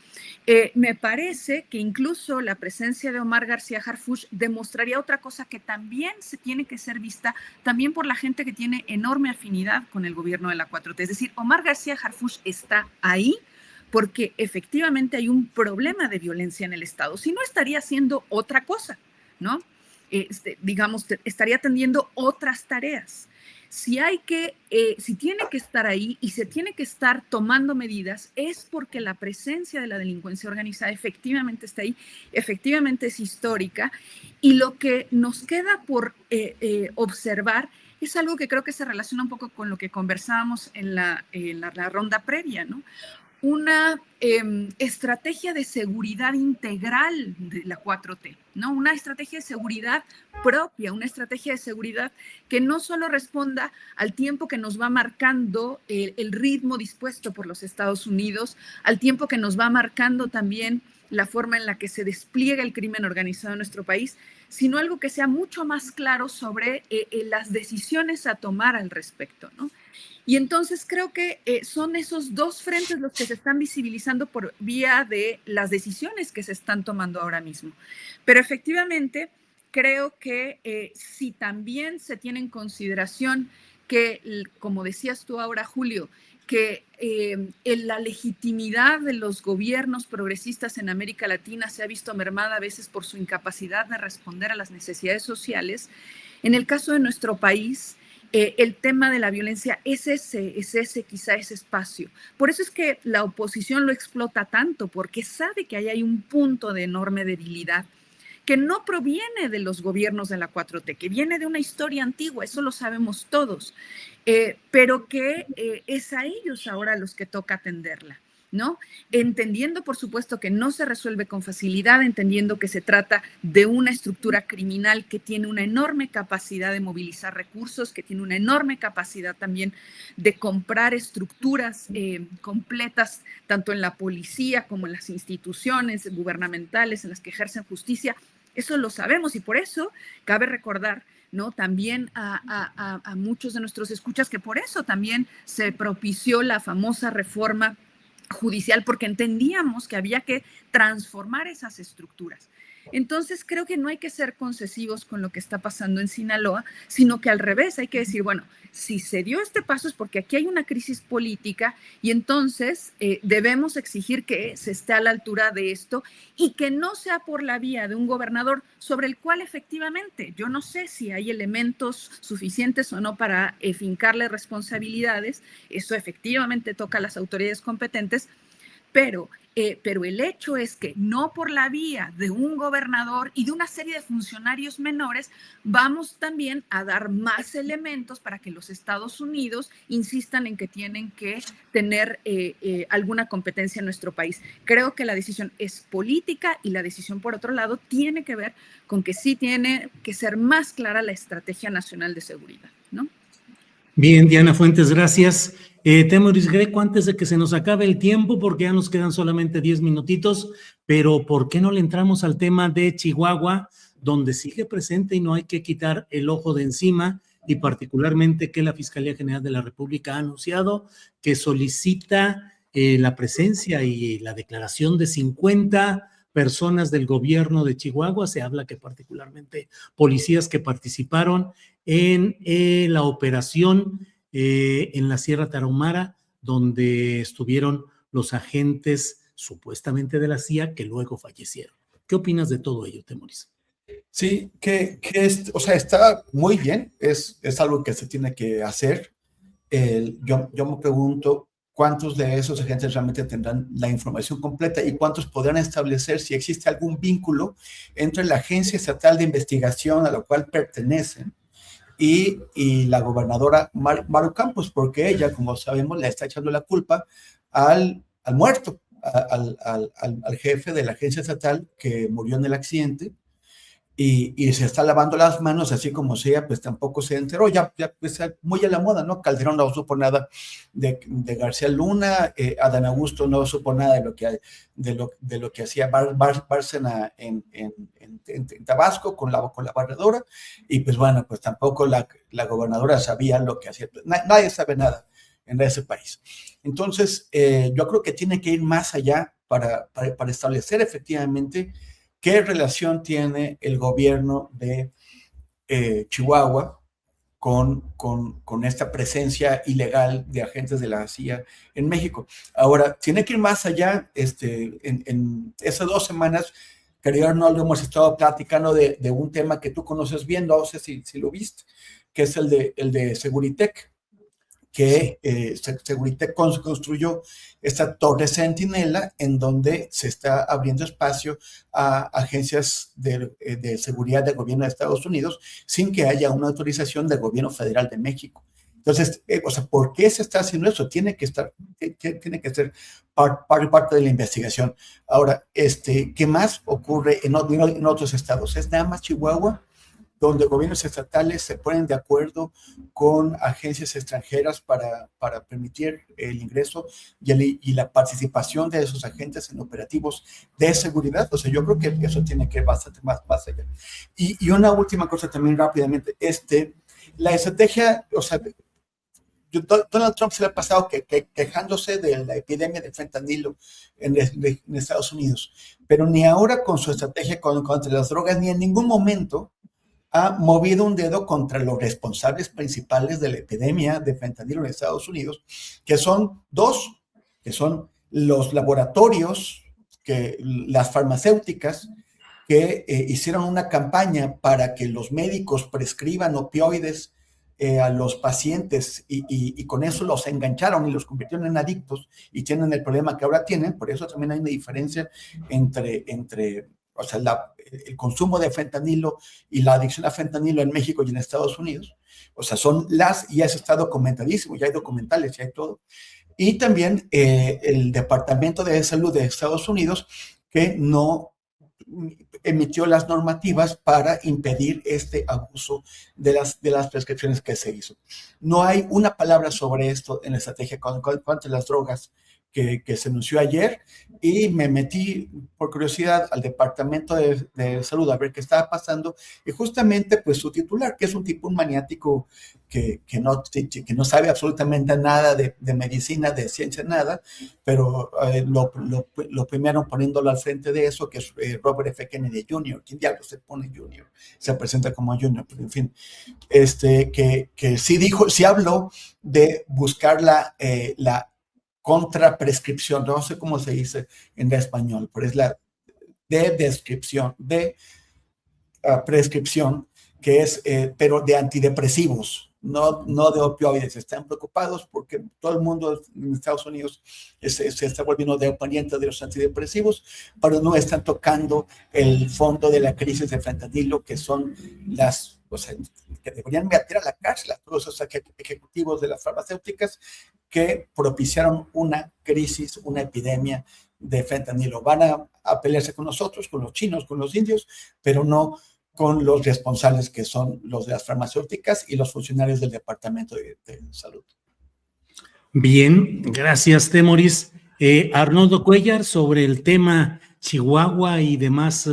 Me parece que incluso la presencia de Omar García Harfuch demostraría otra cosa que también se tiene que ser vista también por la gente que tiene enorme afinidad con el gobierno de la 4T. Es decir, Omar García Harfuch está ahí porque efectivamente hay un problema de violencia en el Estado. Si no, estaría haciendo otra cosa, ¿no? Digamos, estaría atendiendo otras tareas. Si tiene que estar ahí y se tiene que estar tomando medidas, es porque la presencia de la delincuencia organizada efectivamente está ahí, efectivamente es histórica, y lo que nos queda por observar es algo que creo que se relaciona un poco con lo que conversábamos en la ronda previa, ¿no? Una estrategia de seguridad integral de la 4T, ¿no? Una estrategia de seguridad propia, una estrategia de seguridad que no solo responda al tiempo que nos va marcando el ritmo dispuesto por los Estados Unidos, al tiempo que nos va marcando también la forma en la que se despliega el crimen organizado en nuestro país, sino algo que sea mucho más claro sobre las decisiones a tomar al respecto, ¿no? Y entonces creo que son esos dos frentes los que se están visibilizando por vía de las decisiones que se están tomando ahora mismo. Pero efectivamente creo que si también se tiene en consideración que, como decías tú ahora, Julio, que la legitimidad de los gobiernos progresistas en América Latina se ha visto mermada a veces por su incapacidad de responder a las necesidades sociales, en el caso de nuestro país, el tema de la violencia es quizá ese espacio. Por eso es que la oposición lo explota tanto, porque sabe que ahí hay un punto de enorme debilidad que no proviene de los gobiernos de la 4T, que viene de una historia antigua, eso lo sabemos todos, pero que es a ellos ahora a los que toca atenderla, ¿no? Entendiendo, por supuesto, que no se resuelve con facilidad, entendiendo que se trata de una estructura criminal que tiene una enorme capacidad de movilizar recursos, que tiene una enorme capacidad también de comprar estructuras completas, tanto en la policía como en las instituciones gubernamentales en las que ejercen justicia. Eso lo sabemos y por eso cabe recordar, ¿no?, también a muchos de nuestros escuchas que por eso también se propició la famosa reforma judicial, porque entendíamos que había que transformar esas estructuras. Entonces creo que no hay que ser concesivos con lo que está pasando en Sinaloa, sino que al revés hay que decir, bueno, si se dio este paso es porque aquí hay una crisis política y entonces debemos exigir que se esté a la altura de esto y que no sea por la vía de un gobernador sobre el cual efectivamente yo no sé si hay elementos suficientes o no para fincarle responsabilidades. Eso efectivamente toca a las autoridades competentes, pero el hecho es que no por la vía de un gobernador y de una serie de funcionarios menores vamos también a dar más elementos para que los Estados Unidos insistan en que tienen que tener alguna competencia en nuestro país. Creo que la decisión es política y la decisión, por otro lado, tiene que ver con que sí tiene que ser más clara la estrategia nacional de seguridad, ¿no? Bien, Diana Fuentes, gracias. Temoris Greco, antes de que se nos acabe el tiempo, porque ya nos quedan solamente 10 minutitos, pero ¿por qué no le entramos al tema de Chihuahua, donde sigue presente y no hay que quitar el ojo de encima, y particularmente que la Fiscalía General de la República ha anunciado que solicita la presencia y la declaración de 50 personas del gobierno de Chihuahua? Se habla que particularmente policías que participaron en la operación en la Sierra Tarahumara, donde estuvieron los agentes supuestamente de la CIA que luego fallecieron. ¿Qué opinas de todo ello, Temoris? Sí, o sea, está muy bien, es algo que se tiene que hacer. Yo me pregunto cuántos de esos agentes realmente tendrán la información completa y cuántos podrán establecer si existe algún vínculo entre la Agencia Estatal de Investigación a la cual pertenecen y la gobernadora Maru Campos, porque ella, como sabemos, le está echando la culpa al muerto, al jefe de la agencia estatal que murió en el accidente, y se está lavando las manos, así como sea, pues tampoco se enteró, ya pues, muy a la moda, ¿no? Calderón no supo nada de García Luna, Adán Augusto no supo nada de lo que hacía Bárcena en Tabasco con la barredora, y pues bueno, pues tampoco la gobernadora sabía lo que hacía, nadie sabe nada en ese país. Entonces, yo creo que tiene que ir más allá para establecer efectivamente qué relación tiene el gobierno de Chihuahua con esta presencia ilegal de agentes de la CIA en México. Ahora, tiene que ir más allá. En esas 2 semanas, querido Arnoldo, hemos estado platicando de un tema que tú conoces bien, no sé si lo viste, que es el de Seguritech, que Seguritech construyó esta torre centinela en donde se está abriendo espacio a agencias de seguridad del gobierno de Estados Unidos sin que haya una autorización del gobierno federal de México. Entonces, o sea, ¿por qué se está haciendo eso? Tiene que ser parte de la investigación. Ahora, ¿qué más ocurre en otros estados? ¿Es nada más Chihuahua, donde gobiernos estatales se ponen de acuerdo con agencias extranjeras para permitir el ingreso y la participación de esos agentes en operativos de seguridad? O sea, yo creo que eso tiene que ir bastante más allá. Y una última cosa también rápidamente, la estrategia, o sea, Donald Trump se le ha pasado quejándose de la epidemia de fentanilo en Estados Unidos, pero ni ahora con su estrategia contra las drogas, ni en ningún momento ha movido un dedo contra los responsables principales de la epidemia de fentanilo en Estados Unidos, que son 2, que son los laboratorios, las farmacéuticas, que hicieron una campaña para que los médicos prescriban opioides a los pacientes y con eso los engancharon y los convirtieron en adictos y tienen el problema que ahora tienen. Por eso también hay una diferencia entre o sea, el consumo de fentanilo y la adicción a fentanilo en México y en Estados Unidos. O sea, y eso está documentadísimo, ya hay documentales, ya hay todo. Y también el Departamento de Salud de Estados Unidos, que no emitió las normativas para impedir este abuso de las prescripciones que se hizo. No hay una palabra sobre esto en la estrategia contra las drogas que se anunció ayer, y me metí por curiosidad al Departamento de Salud a ver qué estaba pasando, y justamente pues su titular, que es un maniático que no sabe absolutamente nada de medicina, de ciencia, nada, pero lo primero poniéndolo al frente de eso, que es Robert F. Kennedy Jr. ¿Quién diablos se pone Jr.? Se presenta como Jr., pero en fin, que sí habló de buscar la contraprescripción, no sé cómo se dice en español, pero es la prescripción, que es, pero de antidepresivos, no de opioides. Están preocupados porque todo el mundo en Estados Unidos se está volviendo dependiente de los antidepresivos, pero no están tocando el fondo de la crisis de fentanilo, que son o sea, que deberían meter a la cárcel a todos esos ejecutivos de las farmacéuticas que propiciaron una crisis, una epidemia de fentanilo. Van a pelearse con nosotros, con los chinos, con los indios, pero no con los responsables, que son los de las farmacéuticas y los funcionarios del Departamento de Salud. Bien, gracias, Temoris. Arnoldo Cuellar, sobre el tema Chihuahua y demás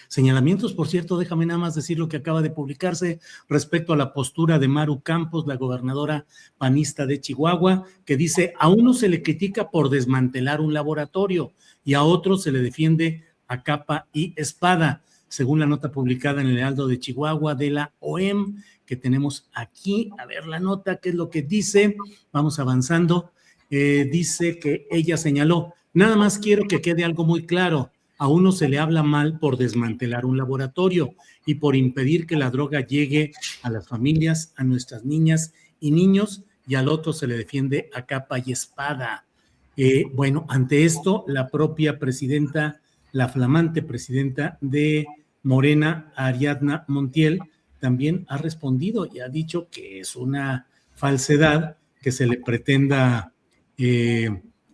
señalamientos. Por cierto, déjame nada más decir lo que acaba de publicarse respecto a la postura de Maru Campos, la gobernadora panista de Chihuahua, que dice: a uno se le critica por desmantelar un laboratorio y a otro se le defiende a capa y espada, según la nota publicada en el Heraldo de Chihuahua de la OEM, que tenemos aquí. A ver la nota, ¿qué es lo que dice? Vamos avanzando. Dice que ella señaló: nada más quiero que quede algo muy claro, a uno se le habla mal por desmantelar un laboratorio y por impedir que la droga llegue a las familias, a nuestras niñas y niños, y al otro se le defiende a capa y espada. Bueno, ante esto, la propia presidenta, la flamante presidenta de Morena, Ariadna Montiel, también ha respondido y ha dicho que es una falsedad que se le pretenda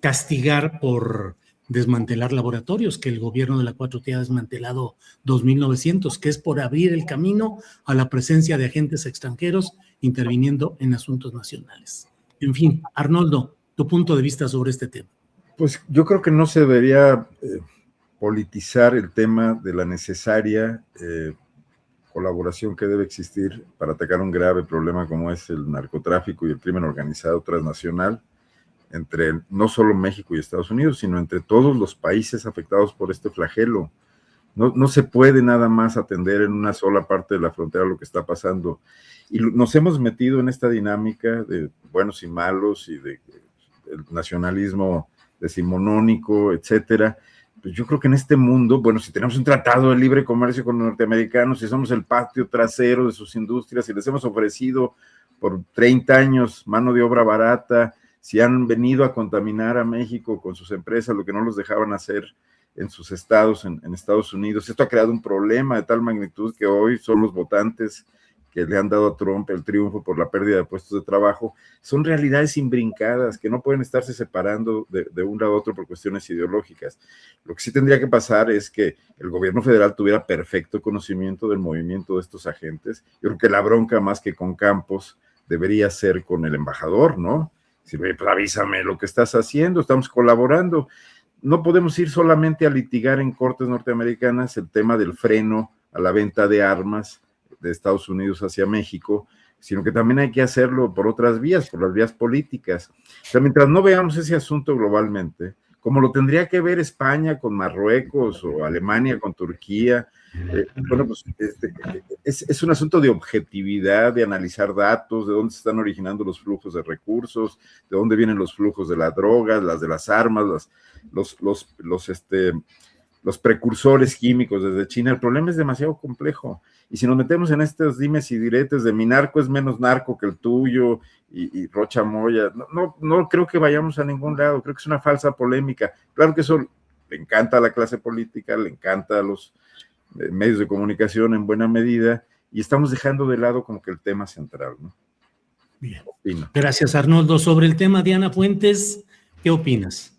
castigar por desmantelar laboratorios, que el gobierno de la 4T ha desmantelado 2.900, que es por abrir el camino a la presencia de agentes extranjeros interviniendo en asuntos nacionales. En fin, Arnoldo, tu punto de vista sobre este tema. Pues yo creo que no se debería politizar el tema de la necesaria colaboración que debe existir para atacar un grave problema como es el narcotráfico y el crimen organizado transnacional entre no solo México y Estados Unidos, sino entre todos los países afectados por este flagelo. No se puede nada más atender en una sola parte de la frontera lo que está pasando. Y nos hemos metido en esta dinámica de buenos y malos y de el nacionalismo decimonónico, etcétera. Pues yo creo que en este mundo, bueno, si tenemos un tratado de libre comercio con los norteamericanos, si somos el patio trasero de sus industrias, si les hemos ofrecido por 30 años mano de obra barata, si han venido a contaminar a México con sus empresas, lo que no los dejaban hacer en sus estados, en Estados Unidos, esto ha creado un problema de tal magnitud que hoy son los votantes que le han dado a Trump el triunfo por la pérdida de puestos de trabajo, son realidades imbrincadas que no pueden estarse separando de un lado a otro por cuestiones ideológicas. Lo que sí tendría que pasar es que el gobierno federal tuviera perfecto conocimiento del movimiento de estos agentes. Yo creo que la bronca, más que con Campos, debería ser con el embajador, ¿no? Si, pues avísame lo que estás haciendo, estamos colaborando. No podemos ir solamente a litigar en cortes norteamericanas el tema del freno a la venta de armas de Estados Unidos hacia México, sino que también hay que hacerlo por otras vías, por las vías políticas. O sea, mientras no veamos ese asunto globalmente, como lo tendría que ver España con Marruecos o Alemania con Turquía, bueno, pues es un asunto de objetividad, de analizar datos, de dónde se están originando los flujos de recursos, de dónde vienen los flujos de las drogas, las de las armas, los precursores químicos desde China. El problema es demasiado complejo, y si nos metemos en estos dimes y diretes de mi narco es menos narco que el tuyo y Rocha Moya, no creo que vayamos a ningún lado. Creo que es una falsa polémica. Claro que eso le encanta a la clase política, le encanta a los medios de comunicación en buena medida, y estamos dejando de lado como que el tema central, ¿no? Bien. Gracias, Arnoldo. Sobre el tema, Diana Fuentes, ¿qué opinas?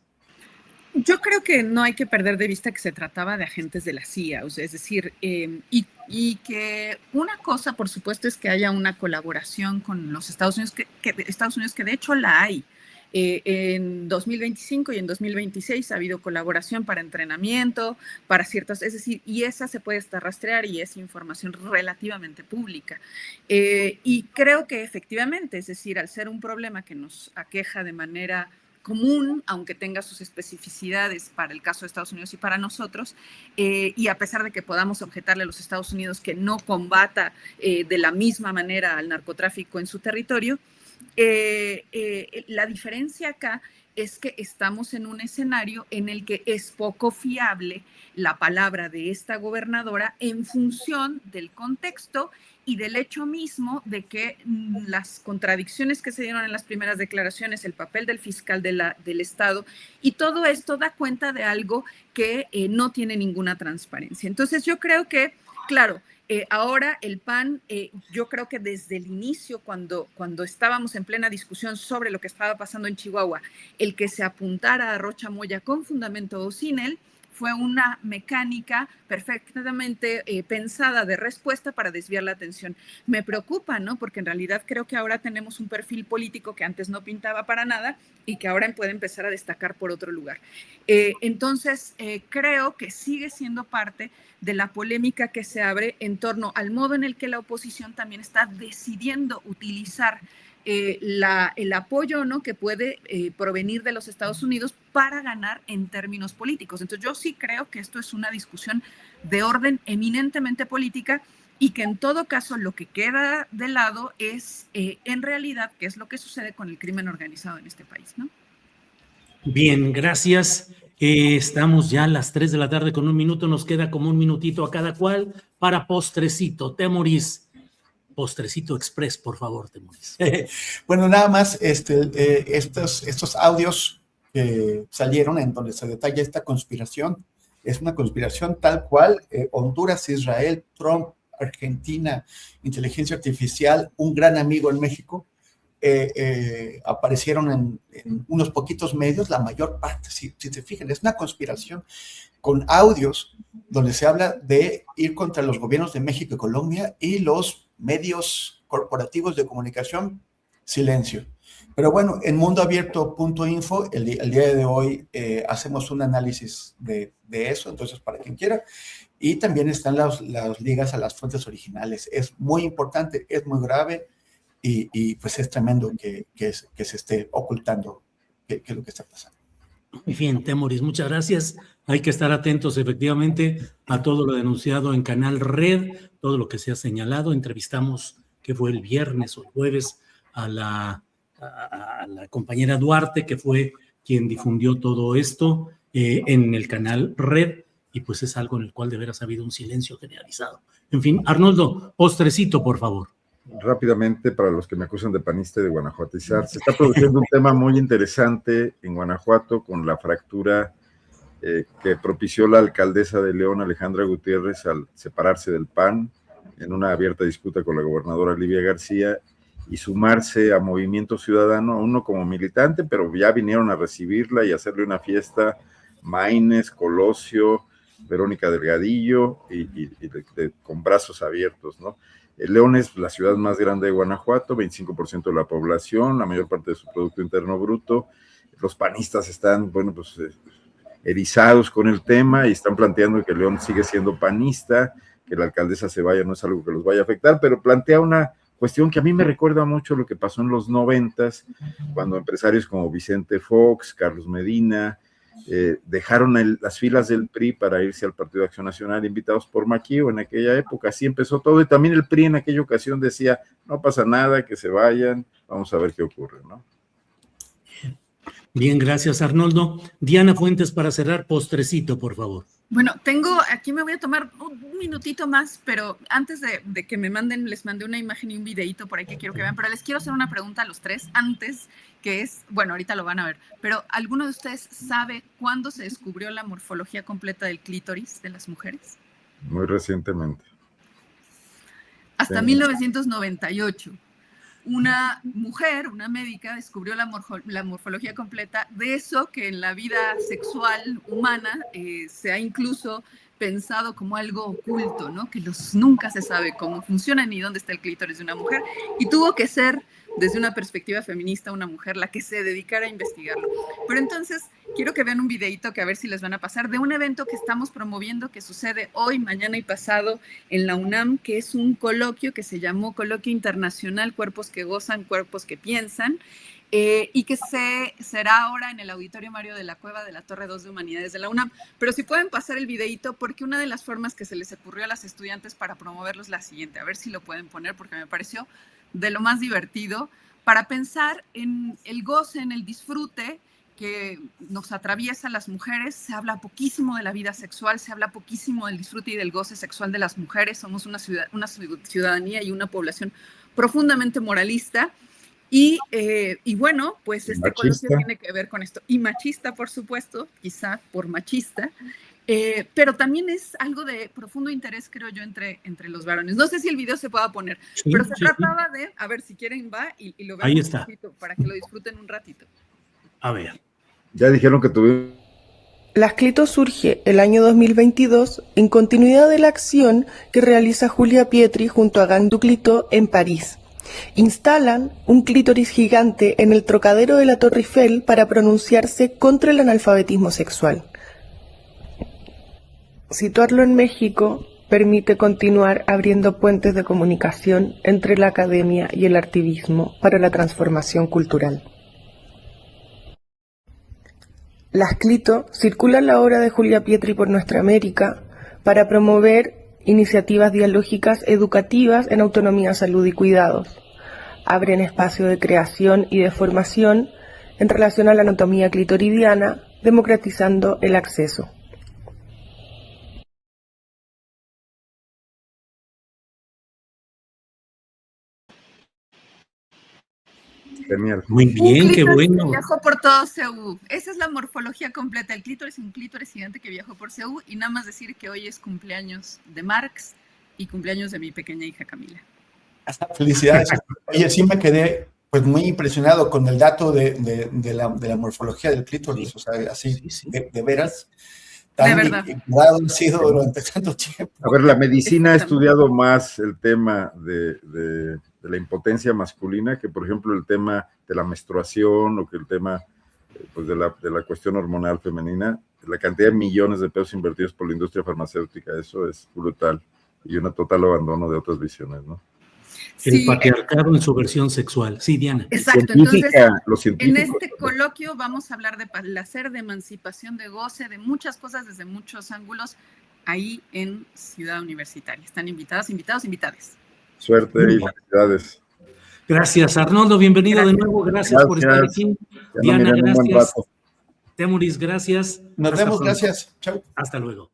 Yo creo que no hay que perder de vista que se trataba de agentes de la CIA, o sea, es decir, y que una cosa, por supuesto, es que haya una colaboración con los Estados Unidos, que de hecho la hay. En 2025 y en 2026 ha habido colaboración para entrenamiento, para ciertas, es decir, y esa se puede estar rastrear y es información relativamente pública. Y creo que efectivamente, es decir, al ser un problema que nos aqueja de manera común, aunque tenga sus especificidades para el caso de Estados Unidos y para nosotros, y a pesar de que podamos objetarle a los Estados Unidos que no combata de la misma manera al narcotráfico en su territorio, la diferencia acá es que estamos en un escenario en el que es poco fiable la palabra de esta gobernadora en función del contexto y del hecho mismo de que las contradicciones que se dieron en las primeras declaraciones, el papel del fiscal del Estado, y todo esto da cuenta de algo que no tiene ninguna transparencia. Entonces yo creo que, claro, ahora el PAN, yo creo que desde el inicio, cuando estábamos en plena discusión sobre lo que estaba pasando en Chihuahua, el que se apuntara a Rocha Moya con fundamento o sin él, fue una mecánica perfectamente pensada de respuesta para desviar la atención. Me preocupa, ¿no? Porque en realidad creo que ahora tenemos un perfil político que antes no pintaba para nada y que ahora puede empezar a destacar por otro lugar. Entonces, creo que sigue siendo parte de la polémica que se abre en torno al modo en el que la oposición también está decidiendo utilizar el apoyo, ¿no?, que puede provenir de los Estados Unidos para ganar en términos políticos. Entonces yo sí creo que esto es una discusión de orden eminentemente política y que en todo caso lo que queda de lado es en realidad qué es lo que sucede con el crimen organizado en este país, ¿no? Bien, gracias. Estamos ya a las 3 de la tarde con 1 minuto, nos queda como 1 minutito a cada cual para postrecito. Temoris, postrecito express, por favor, Temoris. Bueno, nada más estos audios que salieron en donde se detalla esta conspiración, es una conspiración tal cual, Honduras, Israel, Trump, Argentina, inteligencia artificial, un gran amigo en México, aparecieron en unos poquitos medios, la mayor parte, si se fijan, es una conspiración con audios donde se habla de ir contra los gobiernos de México y Colombia y los medios corporativos de comunicación, silencio. Pero bueno, en mundoabierto.info, el día de hoy hacemos un análisis de eso, entonces para quien quiera, y también están las ligas a las fuentes originales. Es muy importante, es muy grave, y pues es tremendo que se esté ocultando qué es lo que está pasando. Muy bien, Temoris, muchas gracias. Hay que estar atentos efectivamente a todo lo denunciado en Canal Red, todo lo que se ha señalado. Entrevistamos, que fue el viernes o el jueves, a la compañera Duarte, que fue quien difundió todo esto en el Canal Red, y pues es algo en el cual de veras ha habido un silencio generalizado. En fin, Arnoldo, postrecito, por favor. Rápidamente, para los que me acusan de panista y de guanajuatizar, se está produciendo un tema muy interesante en Guanajuato con la fractura que propició la alcaldesa de León, Alejandra Gutiérrez, al separarse del PAN en una abierta disputa con la gobernadora Livia García y sumarse a Movimiento Ciudadano, aún no como militante, pero ya vinieron a recibirla y hacerle una fiesta, Maínez, Colosio, Verónica Delgadillo, con brazos abiertos, ¿no? León es la ciudad más grande de Guanajuato, 25% de la población, la mayor parte de su Producto Interno Bruto. Los panistas están, bueno, pues erizados con el tema y están planteando que León sigue siendo panista, que la alcaldesa se vaya no es algo que los vaya a afectar, pero plantea una cuestión que a mí me recuerda mucho lo que pasó en los 90s, cuando empresarios como Vicente Fox, Carlos Medina, dejaron las filas del PRI para irse al Partido de Acción Nacional, invitados por Maquío en aquella época. Así empezó todo, y también el PRI en aquella ocasión decía, no pasa nada, que se vayan, vamos a ver qué ocurre, ¿no? Bien, gracias, Arnoldo. Diana Fuentes, para cerrar, postrecito, por favor. Bueno, aquí me voy a tomar un minutito más, pero antes de que me manden, les mandé una imagen y un videíto por ahí que quiero que vean, pero les quiero hacer una pregunta a los tres antes, que es, bueno, ahorita lo van a ver, pero ¿alguno de ustedes sabe cuándo se descubrió la morfología completa del clítoris de las mujeres? Muy recientemente. Hasta sí. 1998. Una mujer, una médica, descubrió la morfología completa de eso que en la vida sexual humana se ha incluso pensado como algo oculto, ¿no? Que nunca se sabe cómo funciona ni dónde está el clítoris de una mujer, y tuvo que ser, desde una perspectiva feminista, una mujer la que se dedicara a investigarlo. Pero entonces, quiero que vean un videito que a ver si les van a pasar, de un evento que estamos promoviendo, que sucede hoy, mañana y pasado en la UNAM, que es un coloquio que se llamó Coloquio Internacional Cuerpos que Gozan, Cuerpos que Piensan, y que será ahora en el Auditorio Mario de la Cueva de la Torre 2 de Humanidades de la UNAM. Pero si pueden pasar el videito, porque una de las formas que se les ocurrió a las estudiantes para promoverlo es la siguiente, a ver si lo pueden poner, porque me pareció de lo más divertido, para pensar en el goce, en el disfrute que nos atraviesa a las mujeres. Se habla poquísimo de la vida sexual, se habla poquísimo del disfrute y del goce sexual de las mujeres. Somos una ciudadanía y una población profundamente moralista. Y bueno, pues este coloquio tiene que ver con esto. Y machista, por supuesto, quizá por machista, pero también es algo de profundo interés, creo yo, entre los varones. No sé si el video se pueda poner, sí, pero se trataba de, a ver, si quieren va y lo vean. Ahí está. Para que lo disfruten un ratito. A ver. Ya dijeron que tuvimos Las Clito surge el año 2022 en continuidad de la acción que realiza Julia Pietri junto a Gang du Clito en París. Instalan un clítoris gigante en el Trocadero de la Torre Eiffel para pronunciarse contra el analfabetismo sexual. Situarlo en México permite continuar abriendo puentes de comunicación entre la academia y el activismo para la transformación cultural. Las Clito circulan la obra de Julia Pietri por nuestra América para promover iniciativas dialógicas educativas en autonomía, salud y cuidados. Abren espacio de creación y de formación en relación a la anatomía clitoridiana, democratizando el acceso. Genial. Muy bien, qué bueno. Viajó por todo CEU. Esa es la morfología completa. El clítoris es un clítoris gigante que viajó por CEU, y nada más decir que hoy es cumpleaños de Marx y cumpleaños de mi pequeña hija Camila. Felicidades. Oye, sí me quedé pues muy impresionado con el dato de la morfología del clítoris, sí. O sea, así, sí. De veras. De verdad. Ha sido durante tanto tiempo. A ver, la medicina ha estudiado más el tema de la impotencia masculina que, por ejemplo, el tema de la menstruación o que el tema pues, de la cuestión hormonal femenina. La cantidad de millones de pesos invertidos por la industria farmacéutica, eso es brutal. Y un total abandono de otras visiones, ¿no? El patriarcado en su versión sexual. Sí, Diana. Exacto. Entonces, en este coloquio vamos a hablar de placer, de emancipación, de goce, de muchas cosas desde muchos ángulos, ahí en Ciudad Universitaria. Están invitadas, invitades. Suerte y felicidades. Gracias, Arnoldo. Bienvenido de nuevo. Gracias por estar aquí. Diana, gracias. Temuris, gracias. Nos vemos, gracias. Chau. Hasta luego.